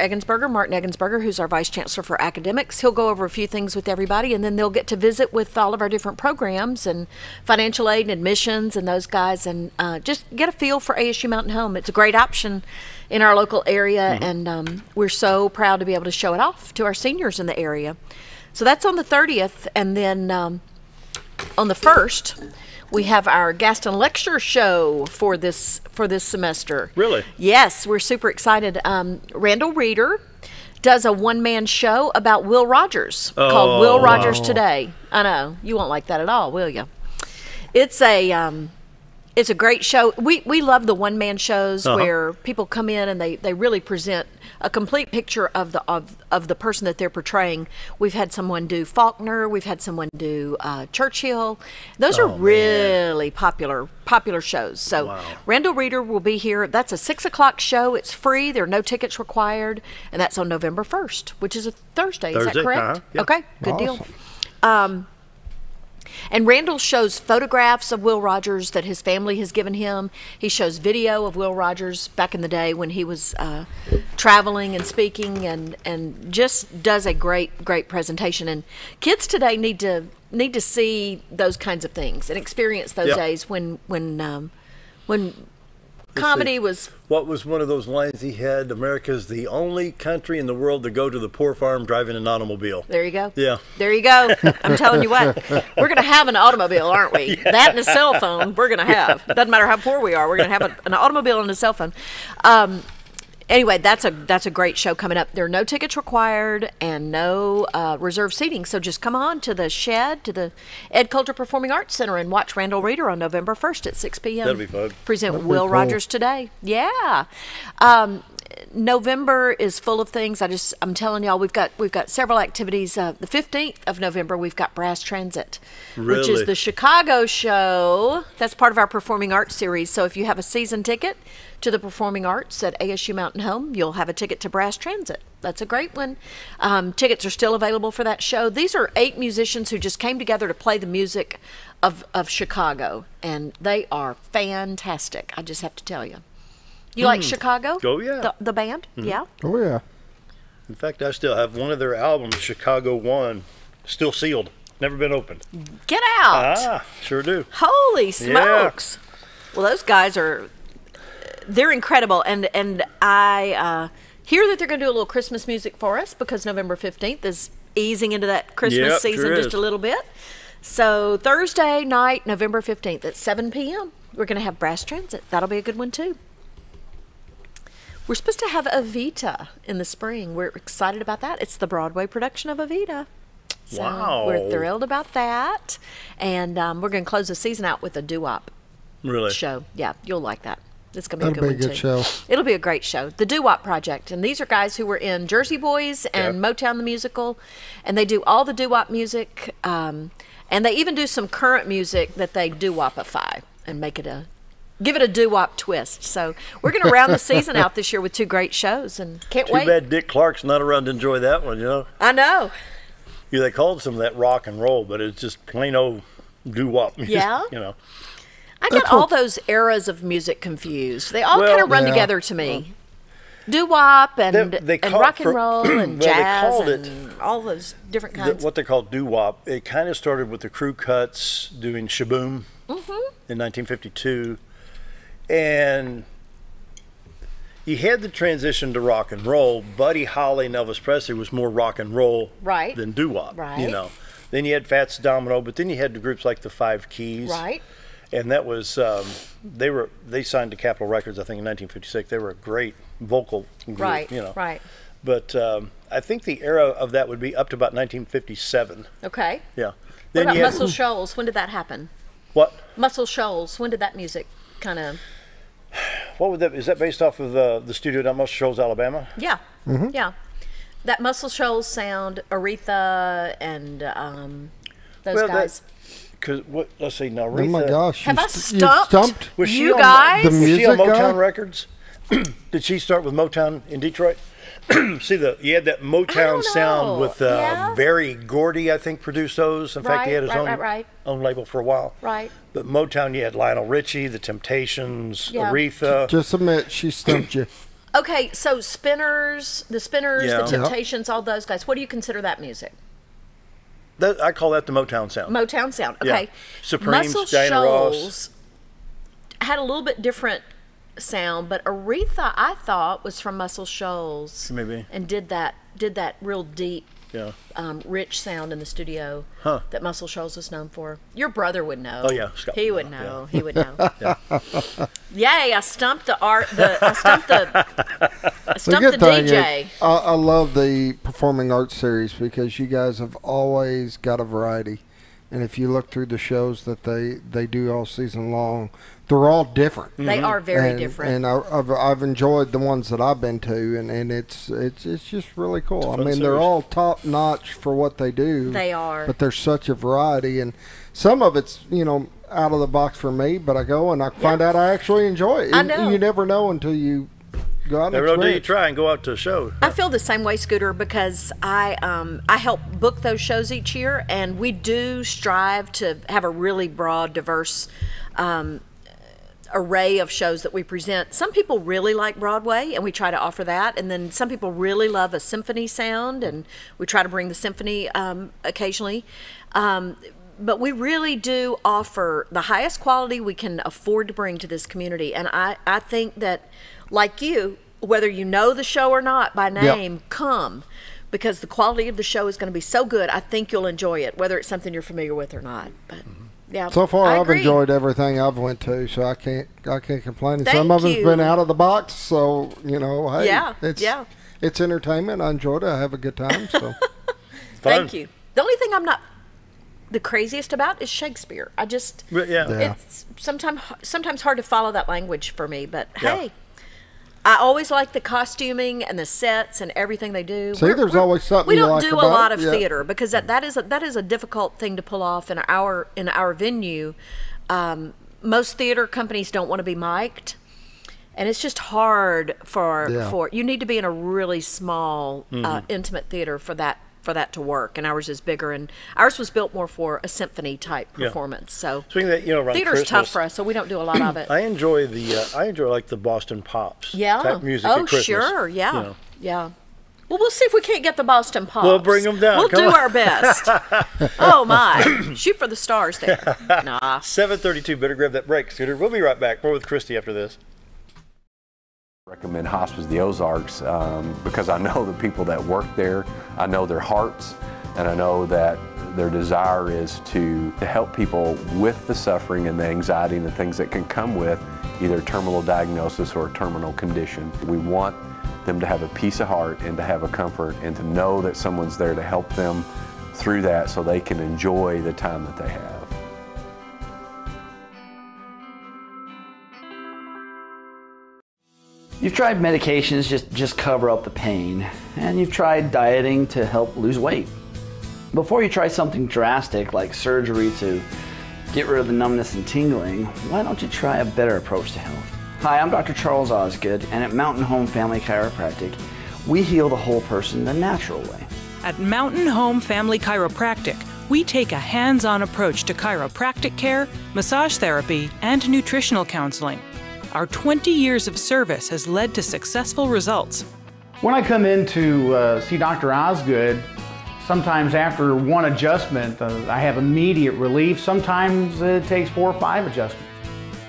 [SPEAKER 10] Martin Eggensberger, who's our Vice Chancellor for Academics. He'll go over a few things with everybody, and then they'll get to visit with all of our different programs and financial aid and admissions and those guys, and just get a feel for ASU Mountain Home. It's a great option in our local area, and we're so proud to be able to show it off to our seniors in the area. So that's on the 30th, and then on the 1st, we have our Gaston Lecture Show for this semester.
[SPEAKER 2] Really?
[SPEAKER 10] Yes, we're super excited. Randall Reeder does a one-man show about Will Rogers called Will Rogers Today. I know, you won't like that at all, will you? It's a great show. We love the one-man shows where people come in and they really present a complete picture of the person that they're portraying. We've had someone do Faulkner. We've had someone do Churchill. Those are really popular shows. So Randall Reeder will be here. That's a 6 o'clock show. It's free. There are no tickets required, and that's on November 1st, which is a Thursday. Is that correct?
[SPEAKER 2] Yep.
[SPEAKER 10] Okay, good deal. And Randall shows photographs of Will Rogers that his family has given him. He shows video of Will Rogers back in the day when he was traveling and speaking, and just does a great presentation. And kids today need to see those kinds of things and experience those days when comedy was.
[SPEAKER 2] What was one of those lines he had? America's the only country in the world to go to the poor farm driving an automobile.
[SPEAKER 10] There you go.
[SPEAKER 2] Yeah.
[SPEAKER 10] There you go. I'm telling you what, we're going to have an automobile, aren't we? Yeah. That and a cell phone we're going to have. Doesn't matter how poor we are, we're going to have an automobile and a cell phone. Anyway, that's a great show coming up. There are no tickets required and no reserved seating. So just come on to the Shed, to the Ed Coulter Performing Arts Center, and watch Randall Reeder on November 1st at 6 p.m.
[SPEAKER 2] That'll be fun.
[SPEAKER 10] Present Will Rogers Today. Yeah. November is full of things. I'm telling y'all, we've got several activities. The 15th of November, we've got Brass Transit, which is the Chicago show. That's part of our Performing Arts series. So if you have a season ticket to the Performing Arts at ASU Mountain Home, you'll have a ticket to Brass Transit. That's a great one. Tickets are still available for that show. These are 8 musicians who just came together to play the music of Chicago, and they are fantastic. I just have to tell you. You like Chicago?
[SPEAKER 2] Oh, yeah.
[SPEAKER 10] The band? Yeah?
[SPEAKER 3] Oh, yeah.
[SPEAKER 2] In fact, I still have one of their albums, Chicago 1, still sealed. Never been opened.
[SPEAKER 10] Get out.
[SPEAKER 2] Ah, sure do.
[SPEAKER 10] Holy smokes. Yeah. Well, those guys they're incredible. And I hear that they're going to do a little Christmas music for us because November 15th is easing into that Christmas season just a little bit. So Thursday night, November 15th at 7 p.m., we're going to have Brass Transit. That'll be a good one, too. We're supposed to have Evita in the spring. We're excited about that. It's the Broadway production of Evita. So we're thrilled about that. And we're going to close the season out with a doo-wop show. Yeah, you'll like that. It's going to be a good one, too.
[SPEAKER 3] Show.
[SPEAKER 10] It'll be a great show. The Doo-Wop Project. And these are guys who were in Jersey Boys and Motown the Musical. And they do all the doo-wop music. And they even do some current music that they doo-wopify and give it a doo-wop twist. So we're going to round the season out this year with 2 great shows, and can't wait.
[SPEAKER 2] Too bad Dick Clark's not around to enjoy that one, you know?
[SPEAKER 10] I know.
[SPEAKER 2] Yeah, they called some of that rock and roll, but it's just plain old doo-wop music, you know?
[SPEAKER 10] I got all those eras of music confused. They all kind of run together to me. Doo-wop and rock and roll and jazz and all those different kinds.
[SPEAKER 2] What they call doo-wop, it kind of started with the Crew Cuts doing Shaboom in 1952. And you had the transition to rock and roll. Buddy Holly and Elvis Presley was more rock and roll than doo-wop, you know. Then you had Fats Domino, but then you had the groups like the Five Keys.
[SPEAKER 10] Right.
[SPEAKER 2] And that was, they signed to Capitol Records, I think, in 1956. They were a great vocal group, you know.
[SPEAKER 10] Right.
[SPEAKER 2] But I think the era of that would be up to about 1957.
[SPEAKER 10] Okay.
[SPEAKER 2] Yeah.
[SPEAKER 10] What about Muscle Shoals? When did that happen?
[SPEAKER 2] What?
[SPEAKER 10] Muscle Shoals. When did that music kind of...
[SPEAKER 2] What would that? Is that based off of the studio down Muscle Shoals, Alabama?
[SPEAKER 10] Yeah, yeah. That Muscle Shoals sound, Aretha, and those guys.
[SPEAKER 2] Because let's see, now Aretha.
[SPEAKER 3] Oh my gosh!
[SPEAKER 10] Have I stumped?
[SPEAKER 2] Was she
[SPEAKER 10] you guys?
[SPEAKER 2] Was she on Motown Records? Did she start with Motown in Detroit? See, you had that Motown sound with Barry Gordy, I think, produced those. In fact, he had his own label for a while.
[SPEAKER 10] Right.
[SPEAKER 2] But Motown, you had Lionel Richie, The Temptations, Aretha.
[SPEAKER 3] Just admit she stumped you.
[SPEAKER 10] Okay, so the Spinners,
[SPEAKER 2] Yeah.
[SPEAKER 10] the Temptations, all those guys. What do you consider that music?
[SPEAKER 2] I call that the Motown sound.
[SPEAKER 10] Motown sound. Okay.
[SPEAKER 2] Yeah. Supremes,
[SPEAKER 10] Muscle
[SPEAKER 2] Diana Ross.
[SPEAKER 10] Shoals had a little bit different sound, but Aretha, I thought, was from Muscle Shoals.
[SPEAKER 2] Maybe.
[SPEAKER 10] And did that real deep,
[SPEAKER 2] Yeah.
[SPEAKER 10] rich sound in the studio
[SPEAKER 2] Huh.
[SPEAKER 10] that Muscle Shoals is known for. Your brother would know.
[SPEAKER 2] Oh, yeah, Scott
[SPEAKER 10] He
[SPEAKER 2] would
[SPEAKER 10] would
[SPEAKER 2] know,
[SPEAKER 10] know.
[SPEAKER 2] yeah.
[SPEAKER 10] He would know. Yay! I stumped I stumped the
[SPEAKER 3] thing
[SPEAKER 10] DJ.
[SPEAKER 3] is, I love the performing arts series because you guys have always got a variety, and if you look through the shows that they do all season long, they're all different.
[SPEAKER 10] They are very different.
[SPEAKER 3] And I've enjoyed the ones that I've been to, and it's just really cool. I mean,
[SPEAKER 2] series.
[SPEAKER 3] they're all top notch for what they do.
[SPEAKER 10] They are.
[SPEAKER 3] But there's such a variety, and some of it's out of the box for me. But I go and I find out I actually enjoy it.
[SPEAKER 10] I know.
[SPEAKER 3] You never know until you go out and
[SPEAKER 2] Never know till you
[SPEAKER 3] experience.
[SPEAKER 2] try and go out to a show.
[SPEAKER 10] I feel the same way, Scooter, because I help book those shows each year, and we do strive to have a really broad, diverse array of shows that we present. Some people really like Broadway, and we try to offer that, and then some people really love a symphony sound, and we try to bring the symphony occasionally. But we really do offer the highest quality we can afford to bring to this community, and I think that, like you, whether you know the show or not by name, come, because the quality of the show is going to be so good. I think you'll enjoy it, whether it's something you're familiar with or not. But yeah,
[SPEAKER 3] So far,
[SPEAKER 10] I
[SPEAKER 3] I've
[SPEAKER 10] agree.
[SPEAKER 3] enjoyed everything I've went to, so I can't complain. And
[SPEAKER 10] Thank
[SPEAKER 3] some of it's
[SPEAKER 10] you.
[SPEAKER 3] been out of the box, so hey,
[SPEAKER 10] Yeah,
[SPEAKER 3] it's entertainment. I enjoyed it. I have a good time. So
[SPEAKER 10] Thank you. The only thing I'm not the craziest about is Shakespeare. I just it's sometimes hard to follow that language for me. But hey, I always like the costuming and the sets and everything they do.
[SPEAKER 3] See, there's always something
[SPEAKER 10] we
[SPEAKER 3] you
[SPEAKER 10] don't
[SPEAKER 3] like
[SPEAKER 10] do a
[SPEAKER 3] about
[SPEAKER 10] lot
[SPEAKER 3] it.
[SPEAKER 10] of theater because that is a difficult thing to pull off in our venue. Most theater companies don't want to be mic'd, and it's just hard for you need to be in a really small intimate theater for that to work, and ours is bigger, and ours was built more for a symphony type performance. So
[SPEAKER 2] Speaking of that, around
[SPEAKER 10] theater's
[SPEAKER 2] Christmas,
[SPEAKER 10] tough for us, so we don't do a lot of it.
[SPEAKER 2] I enjoy like the Boston Pops type music at Christmas.
[SPEAKER 10] Sure, yeah. Well, we'll see if we can't get the Boston Pops.
[SPEAKER 2] We'll bring them down.
[SPEAKER 10] We'll
[SPEAKER 2] Come
[SPEAKER 10] do
[SPEAKER 2] on.
[SPEAKER 10] our best. Oh my, shoot for the stars there. Nah.
[SPEAKER 2] 7:32. Better grab that break, Scooter. We'll be right back. More with Christy after this.
[SPEAKER 9] Recommend Hospice of the Ozarks because I know the people that work there, I know their hearts, and I know that their desire is to help people with the suffering and the anxiety and the things that can come with either a terminal diagnosis or a terminal condition. We want them to have a peace of heart and to have a comfort and to know that someone's there to help them through that so they can enjoy the time that they have.
[SPEAKER 11] You've tried medications just cover up the pain, and you've tried dieting to help lose weight. Before you try something drastic like surgery to get rid of the numbness and tingling, why don't you try a better approach to health? Hi, I'm Dr. Charles Osgood, and at Mountain Home Family Chiropractic, we heal the whole person the natural way.
[SPEAKER 12] At Mountain Home Family Chiropractic, we take a hands-on approach to chiropractic care, massage therapy, and nutritional counseling. Our 20 years of service has led to successful results.
[SPEAKER 13] When I come in to see Dr. Osgood, sometimes after one adjustment, I have immediate relief. Sometimes it takes 4 or 5 adjustments.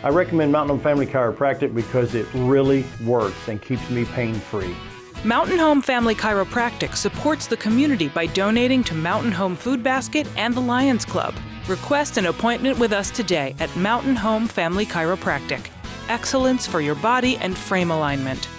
[SPEAKER 14] I recommend Mountain Home Family Chiropractic because it really works and keeps me pain-free.
[SPEAKER 12] Mountain Home Family Chiropractic supports the community by donating to Mountain Home Food Basket and the Lions Club. Request an appointment with us today at Mountain Home Family Chiropractic. Excellence for your body and frame alignment.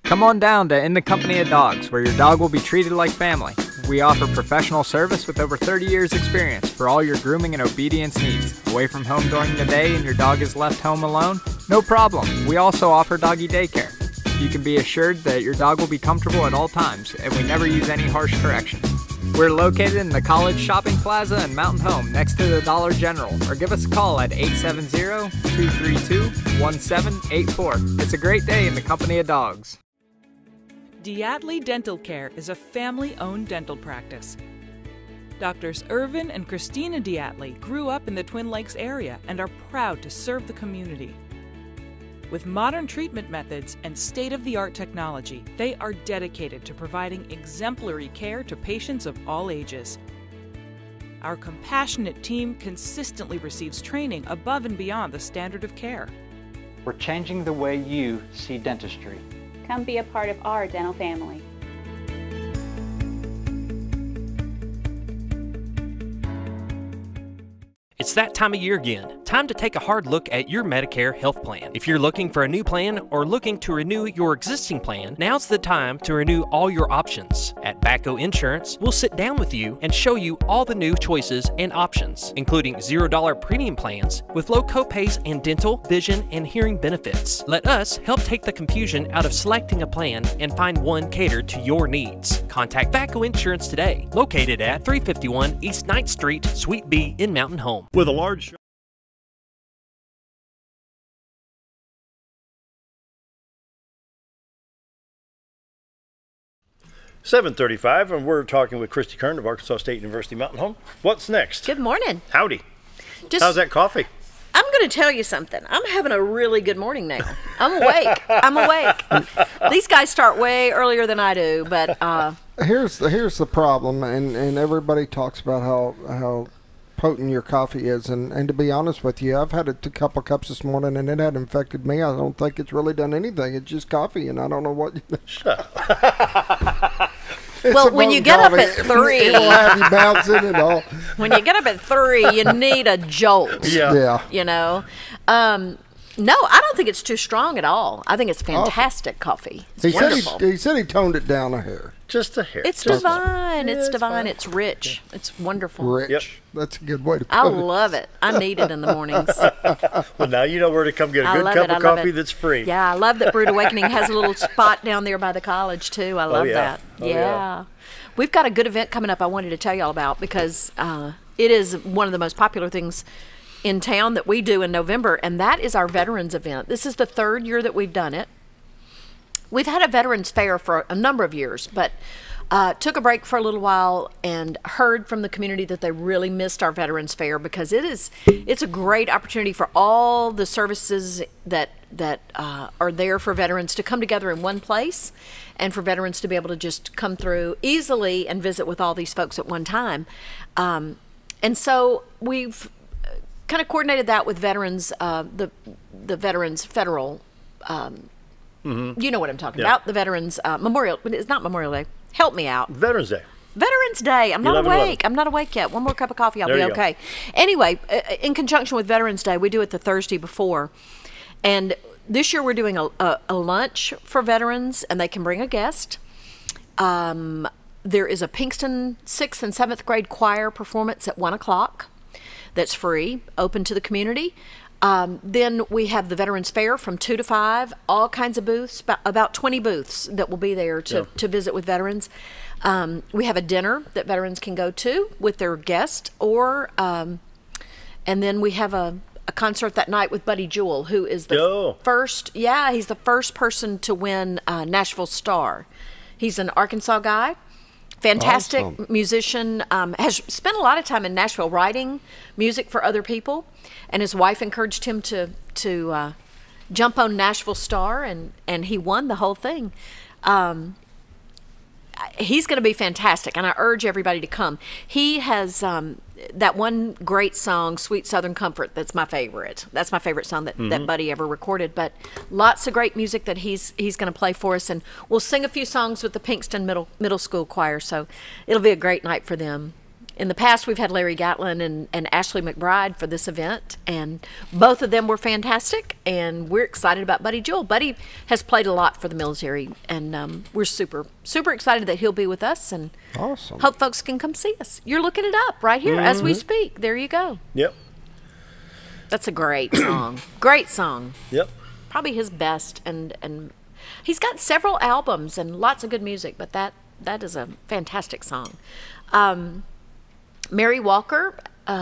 [SPEAKER 15] Come on down to In the Company of Dogs, where your dog will be treated like family. We offer professional service with over 30 years experience for all your grooming and obedience needs. Away from home during the day and your dog is left home alone? No problem. We also offer doggy daycare. You can be assured that your dog will be comfortable at all times, and we never use any harsh corrections. We're located in the College Shopping Plaza in Mountain Home, next to the Dollar General, or give us a call at 870-232-1784. It's a great day in the company of dogs.
[SPEAKER 12] Diatley Dental Care is a family-owned dental practice. Doctors Irvin and Christina Diatley grew up in the Twin Lakes area and are proud to serve the community. With modern treatment methods and state-of-the-art technology, they are dedicated to providing exemplary care to patients of all ages. Our compassionate team consistently receives training above and beyond the standard of care.
[SPEAKER 16] We're changing the way you see dentistry.
[SPEAKER 17] Come be a part of our dental family.
[SPEAKER 4] It's that time of year again. Time to take a hard look at your Medicare health plan. If you're looking for a new plan or looking to renew your existing plan, now's the time to renew all your options. At VACO Insurance, we'll sit down with you and show you all the new choices and options, including $0 premium plans with low copays and dental, vision, and hearing benefits. Let us help take the confusion out of selecting a plan and find one catered to your needs. Contact VACO Insurance today, located at 351 East 9th Street, Suite B in Mountain Home.
[SPEAKER 2] With a large 7:35, and we're talking with Christy Keirn of Arkansas State University Mountain Home. What's next?
[SPEAKER 10] Good morning.
[SPEAKER 2] Howdy. How's that coffee?
[SPEAKER 10] I'm going to tell you something. I'm having a really good morning now. I'm awake. I'm awake. These guys start way earlier than I do, but
[SPEAKER 3] here's the problem, and everybody talks about how potent your coffee is, and to be honest with you, I've had a couple cups this morning and it had infected me. I don't think it's really done anything. It's just coffee, and I don't know what.
[SPEAKER 2] Shut up.
[SPEAKER 10] Well, when you get up at 3,
[SPEAKER 3] it'll have you bouncing and all.
[SPEAKER 10] When you get up at 3, you need a jolt.
[SPEAKER 3] Yeah.
[SPEAKER 10] You know. No, I don't think it's too strong at all. I think it's fantastic coffee. It's wonderful.
[SPEAKER 3] He said he toned it down a hair.
[SPEAKER 2] Just a hair.
[SPEAKER 10] It's divine. It's divine. It's rich. It's wonderful.
[SPEAKER 3] Rich. Yep. That's a good way to put
[SPEAKER 10] I
[SPEAKER 3] it.
[SPEAKER 10] love it. I need it in the mornings.
[SPEAKER 2] Well, now you know where to come get a good cup of coffee that's free.
[SPEAKER 10] Yeah, I love that Brewed Awakening has a little spot down there by the college, too. I love that. Yeah. We've got a good event coming up I wanted to tell y'all about because it is one of the most popular things in town that we do in November, and that is our Veterans event. This is the 3rd year that we've done it. We've had a Veterans Fair for a number of years, but took a break for a little while and heard from the community that they really missed our Veterans Fair because it's a great opportunity for all the services that are there for veterans to come together in one place and for veterans to be able to just come through easily and visit with all these folks at one time. And so we've kind of coordinated that with veterans, the Veterans Federal, you know what I'm talking about, the Veterans Memorial. It's not Memorial Day. Help me out.
[SPEAKER 2] Veterans Day.
[SPEAKER 10] Veterans Day. I'm not awake. I'm not awake yet. One more cup of coffee, I'll be okay. Anyway, in conjunction with Veterans Day, we do it the Thursday before. And this year we're doing a lunch for veterans, and they can bring a guest. There is a Pinkston 6th and 7th grade choir performance at 1 o'clock. That's free, open to the community. Then we have the Veterans Fair from 2 to 5, all kinds of booths, about 20 booths that will be there to visit with veterans. We have a dinner that veterans can go to with their guest, and then we have a concert that night with Buddy Jewell, who is the first, he's the first person to win Nashville Star. He's an Arkansas guy. Fantastic musician, has spent a lot of time in Nashville writing music for other people, and his wife encouraged him to jump on Nashville Star, and he won the whole thing. He's going to be fantastic, and I urge everybody to come. He has that one great song, Sweet Southern Comfort, that's my favorite. That's my favorite song that Buddy ever recorded, but lots of great music that he's going to play for us, and we'll sing a few songs with the Pinkston Middle School Choir, so it'll be a great night for them. In the past, we've had Larry Gatlin and Ashley McBride for this event, and both of them were fantastic, and we're excited about Buddy Jewell. Buddy has played a lot for the military, and we're super, super excited that he'll be with us, and hope folks can come see us. You're looking it up right here as we speak. There you go.
[SPEAKER 2] Yep.
[SPEAKER 10] That's a great song. Great song.
[SPEAKER 2] Yep.
[SPEAKER 10] Probably his best, and he's got several albums and lots of good music, but that is a fantastic song. Mary Walker,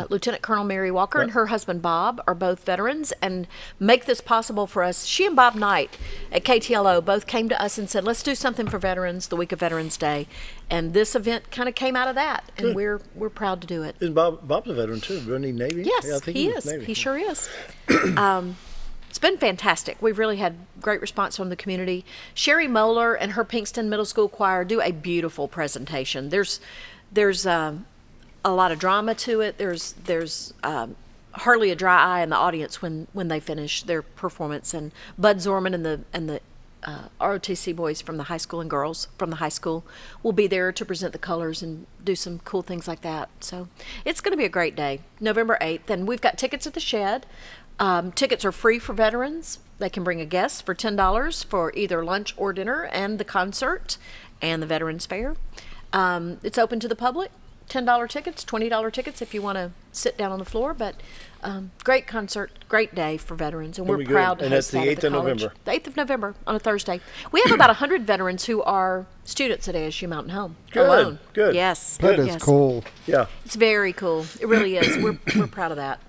[SPEAKER 10] Lieutenant Colonel Mary Walker, and her husband Bob are both veterans and make this possible for us. She and Bob Knight at KTLO both came to us and said, let's do something for veterans the week of Veterans Day. And this event kind of came out of that, and we're proud to do it.
[SPEAKER 2] Is Bob's a veteran too? Isn't he Navy?
[SPEAKER 10] Yes,
[SPEAKER 2] yeah, I think
[SPEAKER 10] he is.
[SPEAKER 2] Navy.
[SPEAKER 10] He sure is. it's been fantastic. We've really had great response from the community. Sherry Moeller and her Pinkston Middle School Choir do a beautiful presentation. There's a lot of drama to it. There's hardly a dry eye in the audience when they finish their performance. And Bud Zorman and the ROTC boys from the high school and girls from the high school will be there to present the colors and do some cool things like that. So it's going to be a great day, November 8th. And we've got tickets at the Shed. Tickets are free for veterans. They can bring a guest for $10 for either lunch or dinner and the concert and the Veterans Fair. It's open to the public. $10 tickets, $20 tickets if you want to sit down on the floor. But great concert, great day for veterans, and we're proud to host that at the college. And that's the 8th of November. The 8th of November on a Thursday. We have about 100 veterans who are students at ASU Mountain Home alone.
[SPEAKER 2] Good.
[SPEAKER 10] Yes.
[SPEAKER 3] That is cool.
[SPEAKER 2] Yeah.
[SPEAKER 10] It's very cool. It really is. We're proud of that.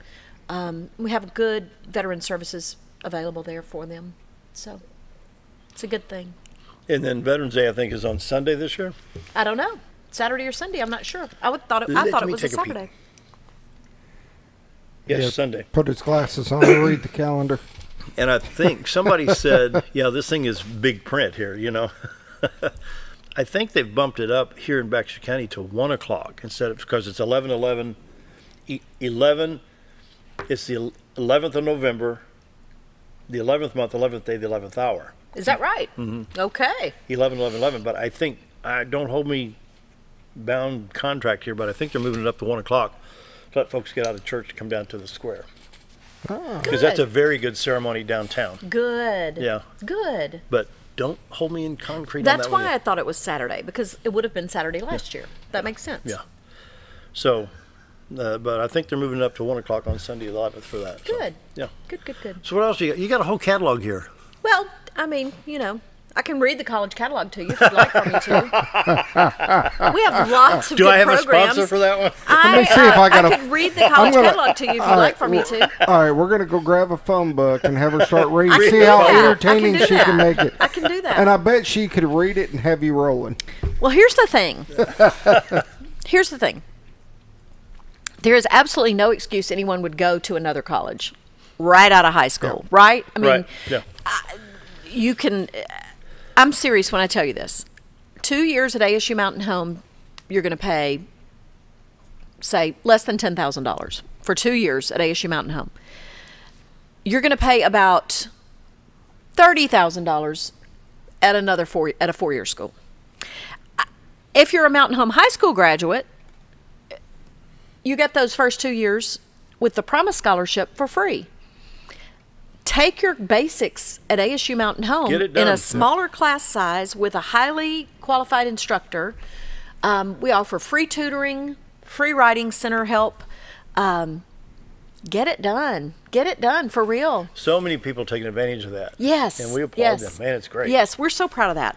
[SPEAKER 10] We have good veteran services available there for them. So it's a good thing.
[SPEAKER 2] And then Veterans Day, I think, is on Sunday this year?
[SPEAKER 10] I don't know. Saturday or Sunday, I'm not sure. I thought it was a Saturday.
[SPEAKER 2] Yes, Sunday.
[SPEAKER 3] Put his glasses on and read the calendar.
[SPEAKER 2] And I think somebody said, this thing is big print here, I think they've bumped it up here in Baxter County to 1 o'clock instead of, because it's 11/11. 11, it's the 11th of November, the 11th month, 11th day, the 11th hour.
[SPEAKER 10] Is that right?
[SPEAKER 2] Mm-hmm.
[SPEAKER 10] Okay.
[SPEAKER 2] 11/11/11, but I think, don't hold me bound contract here, but I think they're moving it up to 1 o'clock to let folks get out of church to come down to the square. Because that's a very good ceremony downtown.
[SPEAKER 10] Good.
[SPEAKER 2] Yeah.
[SPEAKER 10] Good.
[SPEAKER 2] But don't hold me in concrete
[SPEAKER 10] That's
[SPEAKER 2] on that
[SPEAKER 10] why I thought it was Saturday, because it would have been Saturday last year. That makes sense.
[SPEAKER 2] Yeah. So, but I think they're moving it up to 1 o'clock on Sunday the 11th for that.
[SPEAKER 10] Good.
[SPEAKER 2] So, yeah.
[SPEAKER 10] Good.
[SPEAKER 2] So what else you got? You got a whole catalog here.
[SPEAKER 10] Well, I mean, I can read the college catalog to you if you'd like for me to. We have lots of good programs.
[SPEAKER 2] Do I have a sponsor for that one?
[SPEAKER 3] Let me see if I
[SPEAKER 10] can read the college catalog to you if you'd like for me to.
[SPEAKER 3] All right, we're going to go grab a phone book and have her start reading. See how entertaining she can make it.
[SPEAKER 10] I can do that.
[SPEAKER 3] And I bet she could read it and have you rolling.
[SPEAKER 10] Well, here's the thing. There is absolutely no excuse anyone would go to another college right out of high school, right? I mean, you can... I'm serious when I tell you this. 2 years at ASU Mountain Home, you're going to pay, say, less than $10,000 for 2 years at ASU Mountain Home. You're going to pay about $30,000 at a four-year school. If you're a Mountain Home High School graduate, you get those first 2 years with the Promise Scholarship for free. Take your basics at ASU Mountain Home in a smaller class size with a highly qualified instructor. We offer free tutoring, free writing center help. Get it done. Get it done for real.
[SPEAKER 2] So many people taking advantage of that.
[SPEAKER 10] Yes.
[SPEAKER 2] And we applaud them. Man, it's great.
[SPEAKER 10] Yes, we're so proud of that.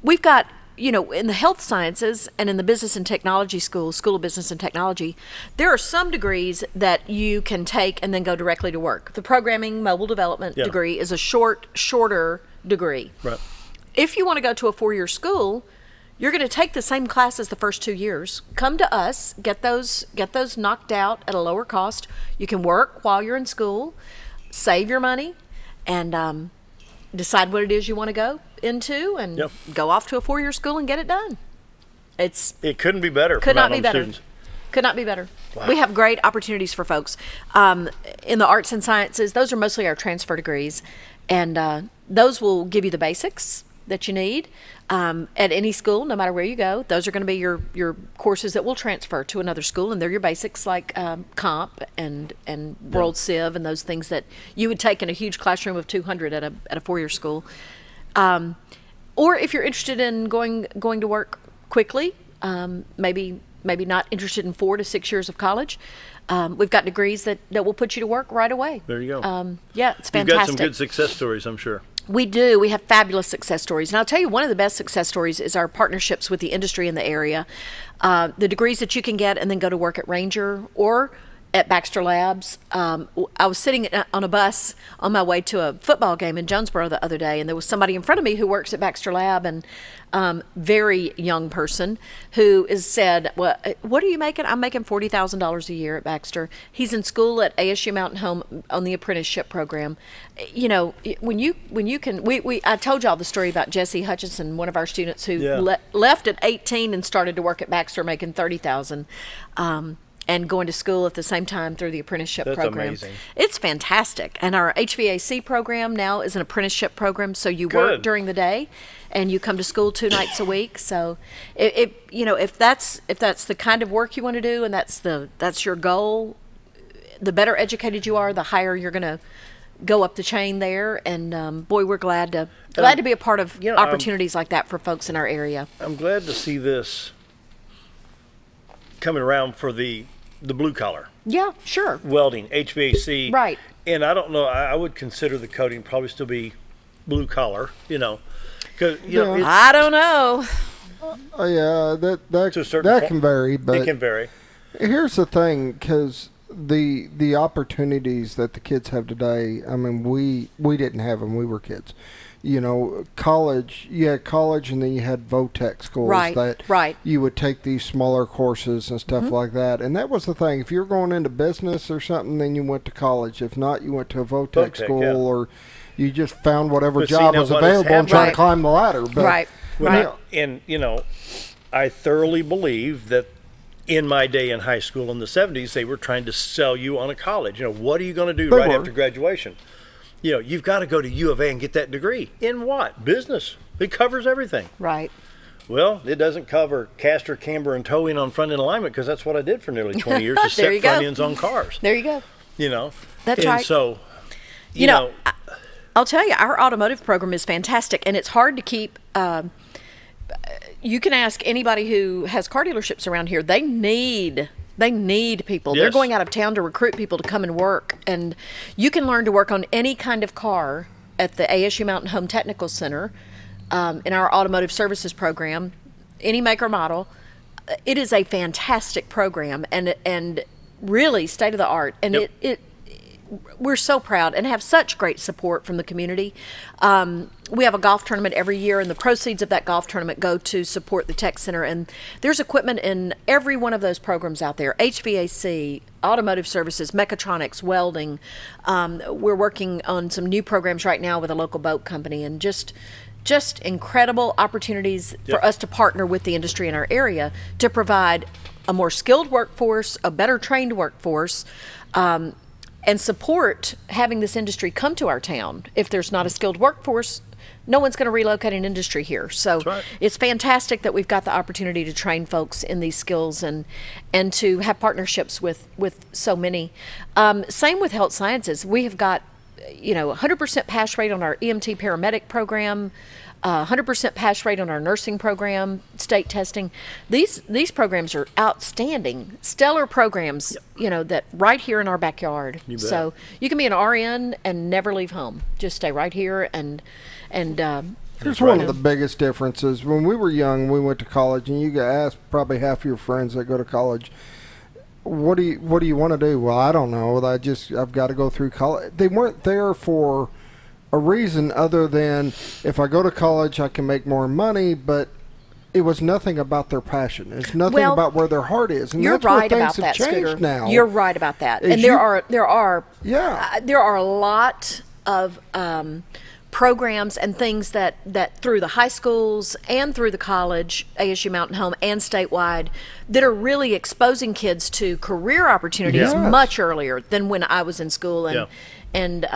[SPEAKER 10] We've got, in the health sciences and in the business and technology School of Business and Technology, there are some degrees that you can take and then go directly to work. The programming mobile development degree is a shorter degree.
[SPEAKER 2] Right.
[SPEAKER 10] If you want to go to a four-year school, you're going to take the same classes the first 2 years. Come to us, get those knocked out at a lower cost. You can work while you're in school, save your money, and decide what it is you want to go into, and go off to a four-year school and get it done.
[SPEAKER 2] It couldn't be better.
[SPEAKER 10] Could not be better.
[SPEAKER 2] Students.
[SPEAKER 10] Could not be better.
[SPEAKER 2] Wow.
[SPEAKER 10] We have great opportunities for folks. In the arts and sciences, those are mostly our transfer degrees, and those will give you the basics that you need at any school, no matter where you go. Those are going to be your courses that will transfer to another school, and they're your basics like comp and World Civ and those things that you would take in a huge classroom of 200 at a four-year school. Or if you're interested in going to work quickly, maybe not interested in 4 to 6 years of college, we've got degrees that will put you to work right away.
[SPEAKER 2] There you go.
[SPEAKER 10] Yeah, it's fantastic.
[SPEAKER 2] You've got some good success stories, I'm sure.
[SPEAKER 10] We do. We have fabulous success stories. And I'll tell you, one of the best success stories is our partnerships with the industry in the area. The degrees that you can get and then go to work at Ranger or at Baxter Labs. I was sitting on a bus on my way to a football game in Jonesboro the other day, and there was somebody in front of me who works at Baxter Lab, and very young person who said, well, what are you making? I'm making $40,000 a year at Baxter. He's in school at ASU Mountain Home on the apprenticeship program. You know, when you can, I told y'all the story about Jesse Hutchinson, one of our students who left at 18 and started to work at Baxter making $30,000. And going to school at the same time through the apprenticeship program. Amazing. It's fantastic. And our HVAC program now is an apprenticeship program, so you work during the day and you come to school 2 nights a week. So if that's the kind of work you want to do and that's your goal, the better educated you are, the higher you're going to go up the chain there. And boy, we're glad to be a part of opportunities like that for folks in our area.
[SPEAKER 2] I'm glad to see this coming around for the blue collar.
[SPEAKER 10] Yeah, sure.
[SPEAKER 2] Welding, HVAC.
[SPEAKER 10] Right.
[SPEAKER 2] And I don't know, I would consider the coating probably still be blue collar, Cause,
[SPEAKER 10] I don't know.
[SPEAKER 3] Yeah, that can vary. But
[SPEAKER 2] it can vary.
[SPEAKER 3] Here's the thing, because the opportunities that the kids have today, I mean, we didn't have them. We were kids. College, you had college and then you had VOTEC schools that you would take these smaller courses and stuff like that. And that was the thing. If you're going into business or something, then you went to college. If not, you went to a VOTEC school or you just found whatever job was available and tried to climb the ladder. But,
[SPEAKER 2] And, I thoroughly believe that in my day in high school in the 70s, they were trying to sell you on a college. What are you going to do after graduation? You've got to go to U of A and get that degree. In what? Business. It covers everything.
[SPEAKER 10] Right.
[SPEAKER 2] Well, it doesn't cover caster, camber, and towing on front-end alignment because that's what I did for nearly 20 years, to set front ends on cars.
[SPEAKER 10] There you go.
[SPEAKER 2] That's right. And so,
[SPEAKER 10] I'll tell you, our automotive program is fantastic, and it's hard to keep. You can ask anybody who has car dealerships around here. They need people. Yes. They're going out of town to recruit people to come and work. And you can learn to work on any kind of car at the ASU Mountain Home Technical Center in our automotive services program, any make or model. It is a fantastic program and really state of the art. And we're so proud and have such great support from the community. We have a golf tournament every year, and the proceeds of that golf tournament go to support the tech center. And there's equipment in every one of those programs out there: HVAC, automotive services, mechatronics, welding. We're working on some new programs right now with a local boat company, and just incredible opportunities for us to partner with the industry in our area to provide a more skilled workforce, a better trained workforce, and support having this industry come to our town. If there's not a skilled workforce, no one's going to relocate an industry here. So it's fantastic that we've got the opportunity to train folks in these skills and to have partnerships with so many. Same with health sciences. We have got 100% pass rate on our EMT paramedic program, 100% pass rate on our nursing program, state testing. These programs are outstanding, stellar programs, that right here in our backyard. So you can be an RN and never leave home. Just stay right here and
[SPEAKER 3] here's one of the biggest differences. When we were young, we went to college, and you got asked probably half your friends that go to college, what do you want to do? Well, I don't know. I've got to go through college. They weren't there for a reason other than if I go to college, I can make more money, but it was nothing about their passion. It's nothing about where their heart is. And
[SPEAKER 10] you're
[SPEAKER 3] that's
[SPEAKER 10] right
[SPEAKER 3] where
[SPEAKER 10] about
[SPEAKER 3] things have
[SPEAKER 10] that,
[SPEAKER 3] changed
[SPEAKER 10] Scooter.
[SPEAKER 3] now.
[SPEAKER 10] You're right about that. And there are a lot of programs and things that through the high schools and through the college, ASU Mountain Home and statewide, that are really exposing kids to career opportunities much earlier than when I was in school. And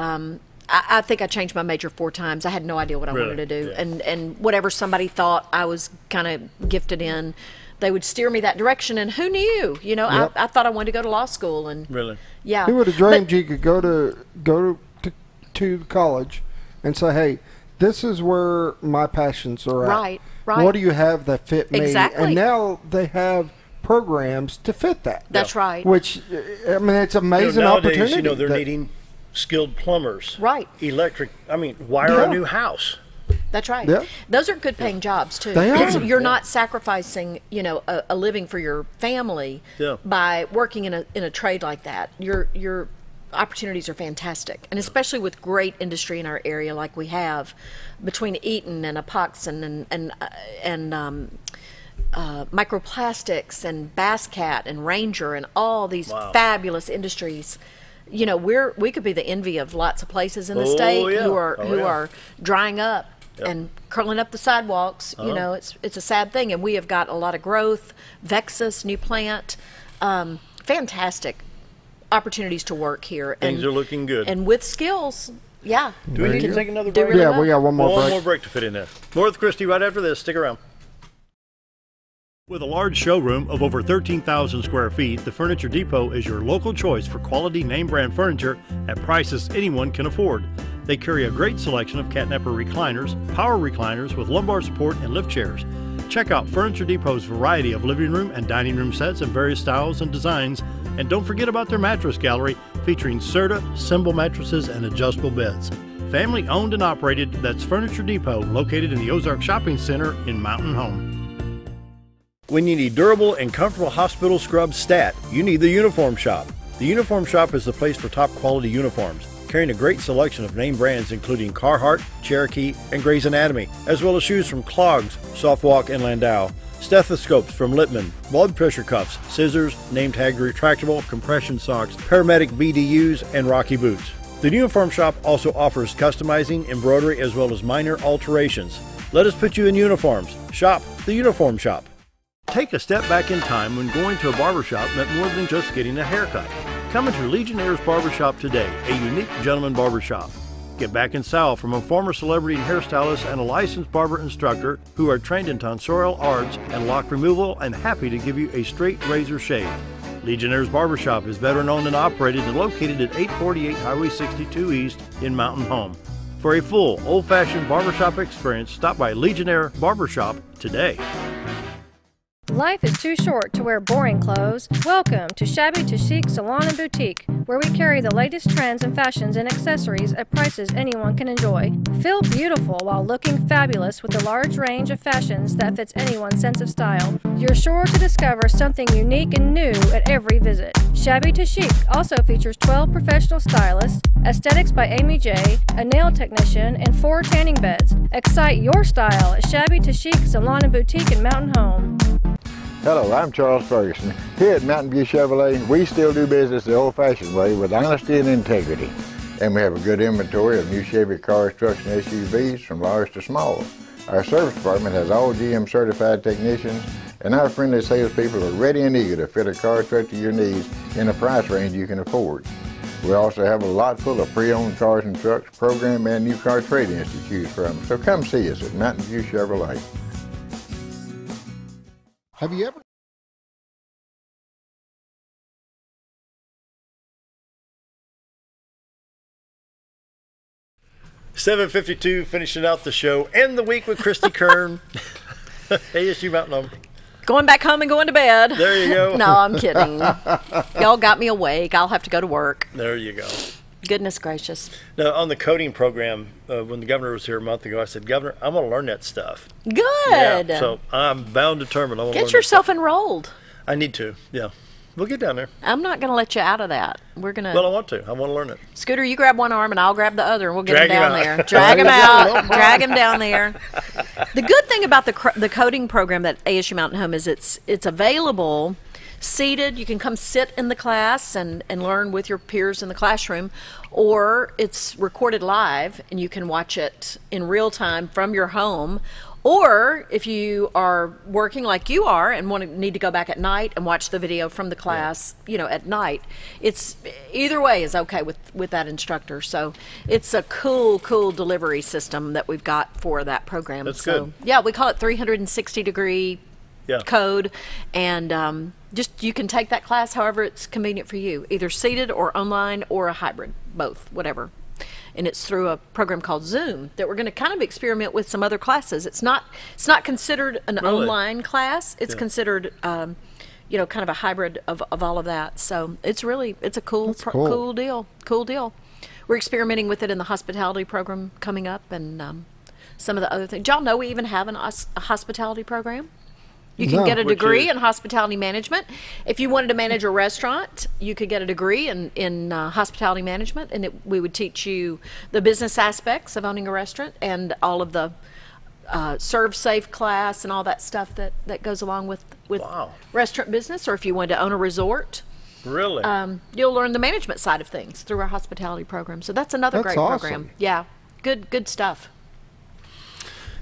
[SPEAKER 10] I think I changed my major 4 times. I had no idea what I wanted to do. And whatever somebody thought I was kind of gifted in, they would steer me that direction. And who knew? I thought I wanted to go to law school. And
[SPEAKER 3] who would have dreamed you could go to college and say, hey, this is where my passions are at.
[SPEAKER 10] Right.
[SPEAKER 3] What do you have that fit me?
[SPEAKER 10] Exactly.
[SPEAKER 3] And now they have programs to fit that.
[SPEAKER 10] That's right.
[SPEAKER 3] Which, I mean, it's amazing
[SPEAKER 2] nowadays,
[SPEAKER 3] opportunity.
[SPEAKER 2] They're needing skilled plumbers.
[SPEAKER 10] Right.
[SPEAKER 2] Electric. I mean, wire a new house.
[SPEAKER 10] That's right.
[SPEAKER 3] Yeah.
[SPEAKER 10] Those are good paying jobs too.
[SPEAKER 3] They are.
[SPEAKER 10] You're not sacrificing, a living for your family by working in a trade like that. Your opportunities are fantastic, and especially with great industry in our area like we have between Eaton and Epoxy and microplastics and Basscat and Ranger and all these fabulous industries. We could be the envy of lots of places in the state who are drying up and curling up the sidewalks. It's a sad thing, and we have got a lot of growth. Vexus, new plant, fantastic opportunities to work here.
[SPEAKER 2] Things are looking good,
[SPEAKER 10] and with skills. Yeah.
[SPEAKER 2] Do we need to take another break?
[SPEAKER 3] Yeah, we got one more break.
[SPEAKER 2] One more break to fit in there. More with Christy right after this. Stick around. With a large showroom of over 13,000 square feet, the Furniture Depot is your local choice for quality name brand furniture at prices anyone can afford. They carry a great selection of catnapper recliners, power recliners with lumbar support, and lift chairs. Check out Furniture Depot's variety of living room and dining room sets in various styles and designs. And don't forget about their mattress gallery featuring Serta, Symbol mattresses, and adjustable beds. Family owned and operated, that's Furniture Depot, located in the Ozark Shopping Center in Mountain Home. When you need durable and comfortable hospital scrub stat, you need the Uniform Shop. The Uniform Shop is the place for top quality uniforms, carrying a great selection of name brands including Carhartt, Cherokee, and Gray's Anatomy, as well as shoes from Clogs, Softwalk, and Landau, stethoscopes from Littman, blood pressure cuffs, scissors, name tag retractable, compression socks, paramedic BDUs, and Rocky boots. The Uniform Shop also offers customizing, embroidery, as well as minor alterations. Let us put you in uniforms. Shop the Uniform Shop. Take a step back in time when going to a barbershop meant more than just getting a haircut. Come into Legionnaire's Barbershop today, a unique gentleman barbershop. Get back in style from a former celebrity hairstylist and a licensed barber instructor who are trained in tonsorial arts and lock removal and happy to give you a straight razor shave. Legionnaire's Barbershop is veteran owned and operated and located at 848 Highway 62 East in Mountain Home. For a full old-fashioned barbershop experience, stop by Legionnaire Barbershop today.
[SPEAKER 18] Life is too short to wear boring clothes. Welcome to Shabby to Chic Salon and Boutique, where we carry the latest trends and fashions and accessories at prices anyone can enjoy. Feel beautiful while looking fabulous with a large range of fashions that fits anyone's sense of style. You're sure to discover something unique and new at every visit. Shabby to Chic also features 12 professional stylists, aesthetics by Amy J, a nail technician, and 4 tanning beds. Excite your style at Shabby to Chic Salon and Boutique in Mountain Home.
[SPEAKER 19] Hello, I'm Charles Ferguson. Here at Mountain View Chevrolet, we still do business the old-fashioned way with honesty and integrity. And we have a good inventory of new Chevy cars, trucks, and SUVs from large to small. Our service department has all GM certified technicians, and our friendly salespeople are ready and eager to fit a car truck to your needs in a price range you can afford. We also have a lot full of pre-owned cars and trucks, program and new car trade-ins to choose from. So come see us at Mountain View Chevrolet.
[SPEAKER 3] Have you ever?
[SPEAKER 2] $7:52, finishing out the show and the week with Christy Keirn. ASU Mountain Home.
[SPEAKER 10] Going back home and going to bed.
[SPEAKER 2] There you go.
[SPEAKER 10] No, I'm kidding. Y'all got me awake. I'll have to go to work.
[SPEAKER 2] There you go.
[SPEAKER 10] Goodness gracious.
[SPEAKER 2] Now, on the coding program, when the governor was here a month ago, I said, Governor, I'm going to learn that stuff.
[SPEAKER 10] Good.
[SPEAKER 2] Yeah, so I'm bound determined. I want to learn
[SPEAKER 10] Get yourself enrolled.
[SPEAKER 2] I need to, yeah. We'll get down there.
[SPEAKER 10] I'm not going to let you out of that. We're going to.
[SPEAKER 2] Well, I want to. I want to learn it.
[SPEAKER 10] Scooter, you grab one arm and I'll grab the other and we'll get him down there. Drag him out. Drag him down there. The good thing about the coding program at ASU Mountain Home is it's available seated. You can come sit in the class and learn with your peers in the classroom, or it's recorded live and you can watch it in real time from your home. Or if you are working like you are and need to go back at night and watch the video from the class, at night, it's either way is okay with that instructor. So it's a cool delivery system that we've got for that program.
[SPEAKER 2] That's
[SPEAKER 10] so
[SPEAKER 2] good.
[SPEAKER 10] Yeah, we call it 360-degree code, and just you can take that class however it's convenient for you, either seated or online or a hybrid, both, whatever. And it's through a program called Zoom that we're going to kind of experiment with some other classes. It's not considered an online class. It's considered, kind of a hybrid of all of that. So it's a cool deal. Cool deal. We're experimenting with it in the hospitality program coming up, and some of the other things. Y'all know we even have a hospitality program. You can
[SPEAKER 3] No.
[SPEAKER 10] get a
[SPEAKER 3] Which
[SPEAKER 10] degree
[SPEAKER 3] is-
[SPEAKER 10] in hospitality management. If you wanted to manage a restaurant, you could get a degree in hospitality management, and we would teach you the business aspects of owning a restaurant and all of the serve safe class and all that stuff that goes along with restaurant business. Or if you wanted to own a resort,
[SPEAKER 2] Really?
[SPEAKER 10] you'll learn the management side of things through our hospitality program. So that's another
[SPEAKER 2] That's
[SPEAKER 10] great program.
[SPEAKER 2] awesome.
[SPEAKER 10] Yeah, good stuff.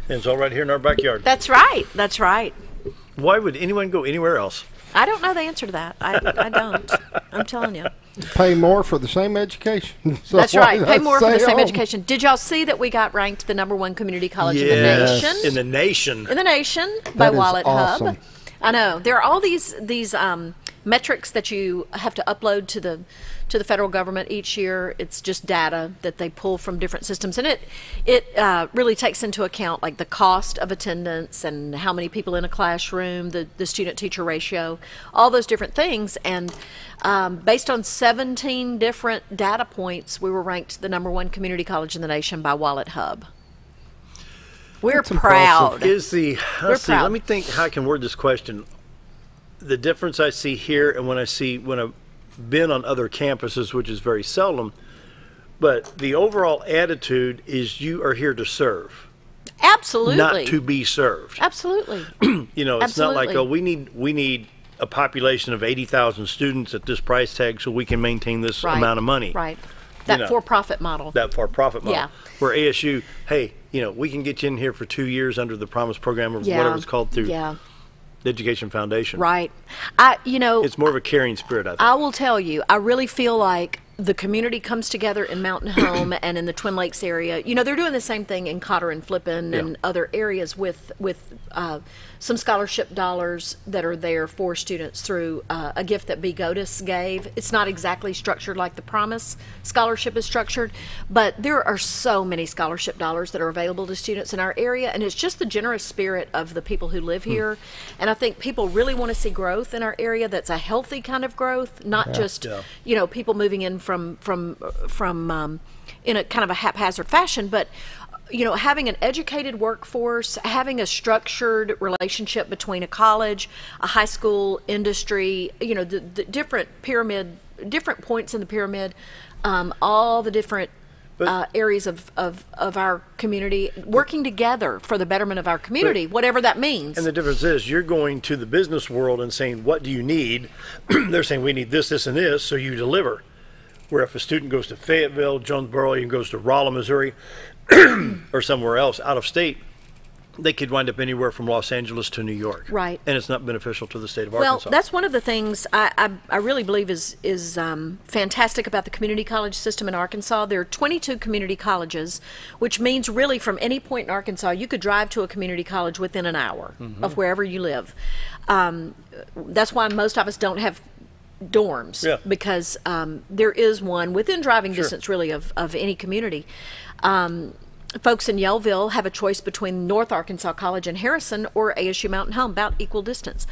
[SPEAKER 2] And it's all right here in our backyard.
[SPEAKER 10] That's right. That's right.
[SPEAKER 2] Why would anyone go anywhere else?
[SPEAKER 10] I don't know the answer to that. I don't. I'm telling you.
[SPEAKER 3] Pay more for the same education. So
[SPEAKER 10] That's
[SPEAKER 3] why
[SPEAKER 10] right.
[SPEAKER 3] not
[SPEAKER 10] Pay more for the
[SPEAKER 3] stay
[SPEAKER 10] same
[SPEAKER 3] home?
[SPEAKER 10] education. Did y'all see that we got ranked the #1 community college in the
[SPEAKER 2] Yes,
[SPEAKER 10] nation?
[SPEAKER 2] in the nation.
[SPEAKER 10] In the nation by
[SPEAKER 2] That is
[SPEAKER 10] Wallet
[SPEAKER 2] awesome.
[SPEAKER 10] Hub. I know. There are all these metrics that you have to upload to the federal government each year. It's just data that they pull from different systems, and it really takes into account like the cost of attendance and how many people in a classroom, the student-teacher ratio, all those different things. And based on 17 different data points, we were ranked the #1 community college in the nation by Wallet Hub. We're proud.
[SPEAKER 2] Is the
[SPEAKER 10] We're
[SPEAKER 2] let's see,
[SPEAKER 10] proud.
[SPEAKER 2] let me think how I can word this question. The difference I see here and when I've been on other campuses, which is very seldom, but the overall attitude is you are here to serve.
[SPEAKER 10] Absolutely.
[SPEAKER 2] Not to be served.
[SPEAKER 10] Absolutely.
[SPEAKER 2] You know, it's not like,
[SPEAKER 10] Absolutely.
[SPEAKER 2] oh, we need a population of 80,000 students at this price tag so we can maintain this
[SPEAKER 10] Right.
[SPEAKER 2] amount of money.
[SPEAKER 10] Right. That
[SPEAKER 2] know.
[SPEAKER 10] for-profit model.
[SPEAKER 2] That for-profit model.
[SPEAKER 10] Yeah.
[SPEAKER 2] Where ASU, hey, you know, we can get you in here for 2 years under the Promise Program or whatever it's called through
[SPEAKER 10] Yeah.
[SPEAKER 2] the Education Foundation.
[SPEAKER 10] Right. It's
[SPEAKER 2] more of a caring spirit, I think.
[SPEAKER 10] I will tell you, I really feel like the community comes together in Mountain Home and in the Twin Lakes area. You know, they're doing the same thing in Cotter and Flippin and other areas with some scholarship dollars that are there for students through a gift that B. Godis gave. It's not exactly structured like the Promise scholarship is structured, but there are so many scholarship dollars that are available to students in our area, and it's just the generous spirit of the people who live here. And I think people really want to see growth in our area that's a healthy kind of growth, not just you know, people moving in from in a kind of a haphazard fashion, but you know, having an educated workforce, having a structured relationship between a college, a high school, industry, you know, the different points in the pyramid, all the different areas of our community working together for the betterment of our community, whatever that means.
[SPEAKER 2] And the difference is you're going to the business world and saying, what do you need? They're saying, we need this, this, and this, so you deliver. Where if a student goes to Fayetteville, Jonesboro, even goes to Rolla, Missouri, or somewhere else out of state, they could wind up anywhere from Los Angeles to New York.
[SPEAKER 10] Right.
[SPEAKER 2] And it's not beneficial to the state of
[SPEAKER 10] Well,
[SPEAKER 2] Arkansas.
[SPEAKER 10] that's one of the things I really believe is fantastic about the community college system in Arkansas. There are 22 community colleges, which means really from any point in Arkansas, you could drive to a community college within an hour of wherever you live. That's why most of us don't have dorms, because there is one within driving distance really of any community. Folks in Yellville have a choice between North Arkansas College and Harrison or ASU Mountain Home, about equal distance.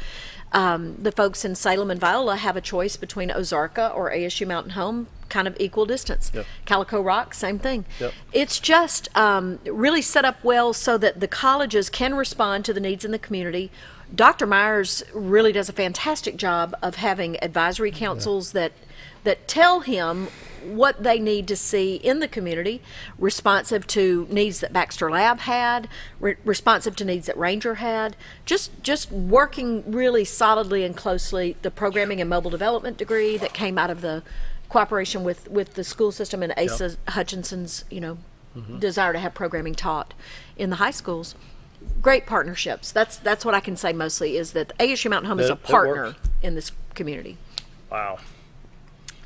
[SPEAKER 10] The folks in Salem and Viola have a choice between Ozarka or ASU Mountain Home, kind of equal distance. Calico Rock, same thing. It's just really set up well so that the colleges can respond to the needs in the community. Dr. Myers really does a fantastic job of having advisory councils that tell him what they need to see in the community, responsive to needs that Baxter Lab had, responsive to needs that Ranger had, just working really solidly and closely. The programming and mobile development degree that came out of the cooperation with the school system and Asa Hutchinson's, you know, desire to have programming taught in the high schools. Great partnerships. That's what I can say mostly, is that ASU Mountain Home is a partner in this community.
[SPEAKER 2] Wow.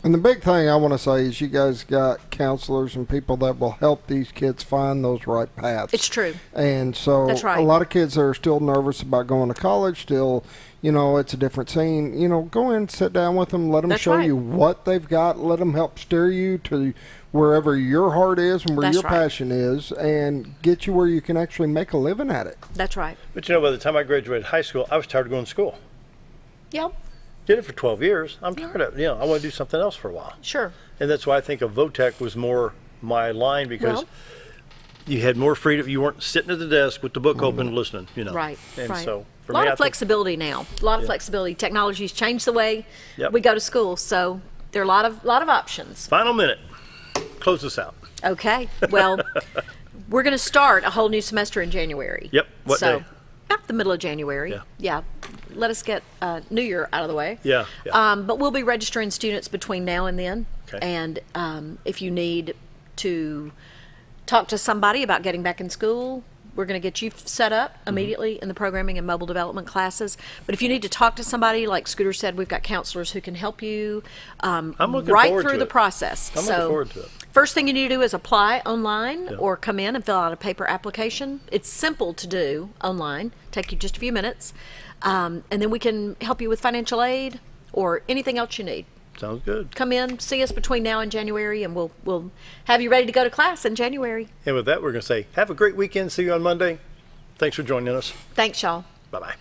[SPEAKER 3] And the big thing I want to say is you guys got counselors and people that will help these kids find those right paths.
[SPEAKER 10] It's true.
[SPEAKER 3] And so
[SPEAKER 10] That's right.
[SPEAKER 3] a lot of kids are still nervous about going to college, still, you know, it's a different scene. You know, go in, sit down with them, let them show you what they've got, let them help steer you to wherever your heart is and where your passion is, and get you where you can actually make a living at it.
[SPEAKER 10] That's right.
[SPEAKER 2] But you know, by the time I graduated high school, I was tired of going to school.
[SPEAKER 10] Yep.
[SPEAKER 2] Did it for 12 years. I'm tired of it. You know, I want to do something else for a while.
[SPEAKER 10] Sure.
[SPEAKER 2] And that's why I think a VOTEC was more my line, because you had more freedom. You weren't sitting at the desk with the book open listening, you know.
[SPEAKER 10] Right,
[SPEAKER 2] And
[SPEAKER 10] right.
[SPEAKER 2] so for
[SPEAKER 10] a lot
[SPEAKER 2] me,
[SPEAKER 10] of flexibility now. A lot of flexibility. Technology's changed the way
[SPEAKER 2] Yep.
[SPEAKER 10] we go to school, so there are a lot of options.
[SPEAKER 2] Final minute. Close this out.
[SPEAKER 10] Okay. Well, we're going to start a whole new semester in January.
[SPEAKER 2] Yep. What
[SPEAKER 10] so,
[SPEAKER 2] day?
[SPEAKER 10] About the middle of January. Yeah. Let us get New Year out of the way.
[SPEAKER 2] Yeah.
[SPEAKER 10] But we'll be registering students between now and then.
[SPEAKER 2] Okay.
[SPEAKER 10] And if you need to talk to somebody about getting back in school, we're going to get you set up immediately in the programming and mobile development classes. But if you need to talk to somebody, like Scooter said, we've got counselors who can help you
[SPEAKER 2] I'm looking
[SPEAKER 10] right
[SPEAKER 2] forward
[SPEAKER 10] through
[SPEAKER 2] to
[SPEAKER 10] the
[SPEAKER 2] it.
[SPEAKER 10] process.
[SPEAKER 2] I'm looking forward to it.
[SPEAKER 10] First thing you need to do is apply online or come in and fill out a paper application. It's simple to do online, take you just a few minutes. And then we can help you with financial aid or anything else you need.
[SPEAKER 2] Sounds good.
[SPEAKER 10] Come in, see us between now and January, and we'll have you ready to go to class in January.
[SPEAKER 2] And with that, we're going to say, have a great weekend. See you on Monday. Thanks for joining us.
[SPEAKER 10] Thanks, y'all.
[SPEAKER 2] Bye-bye.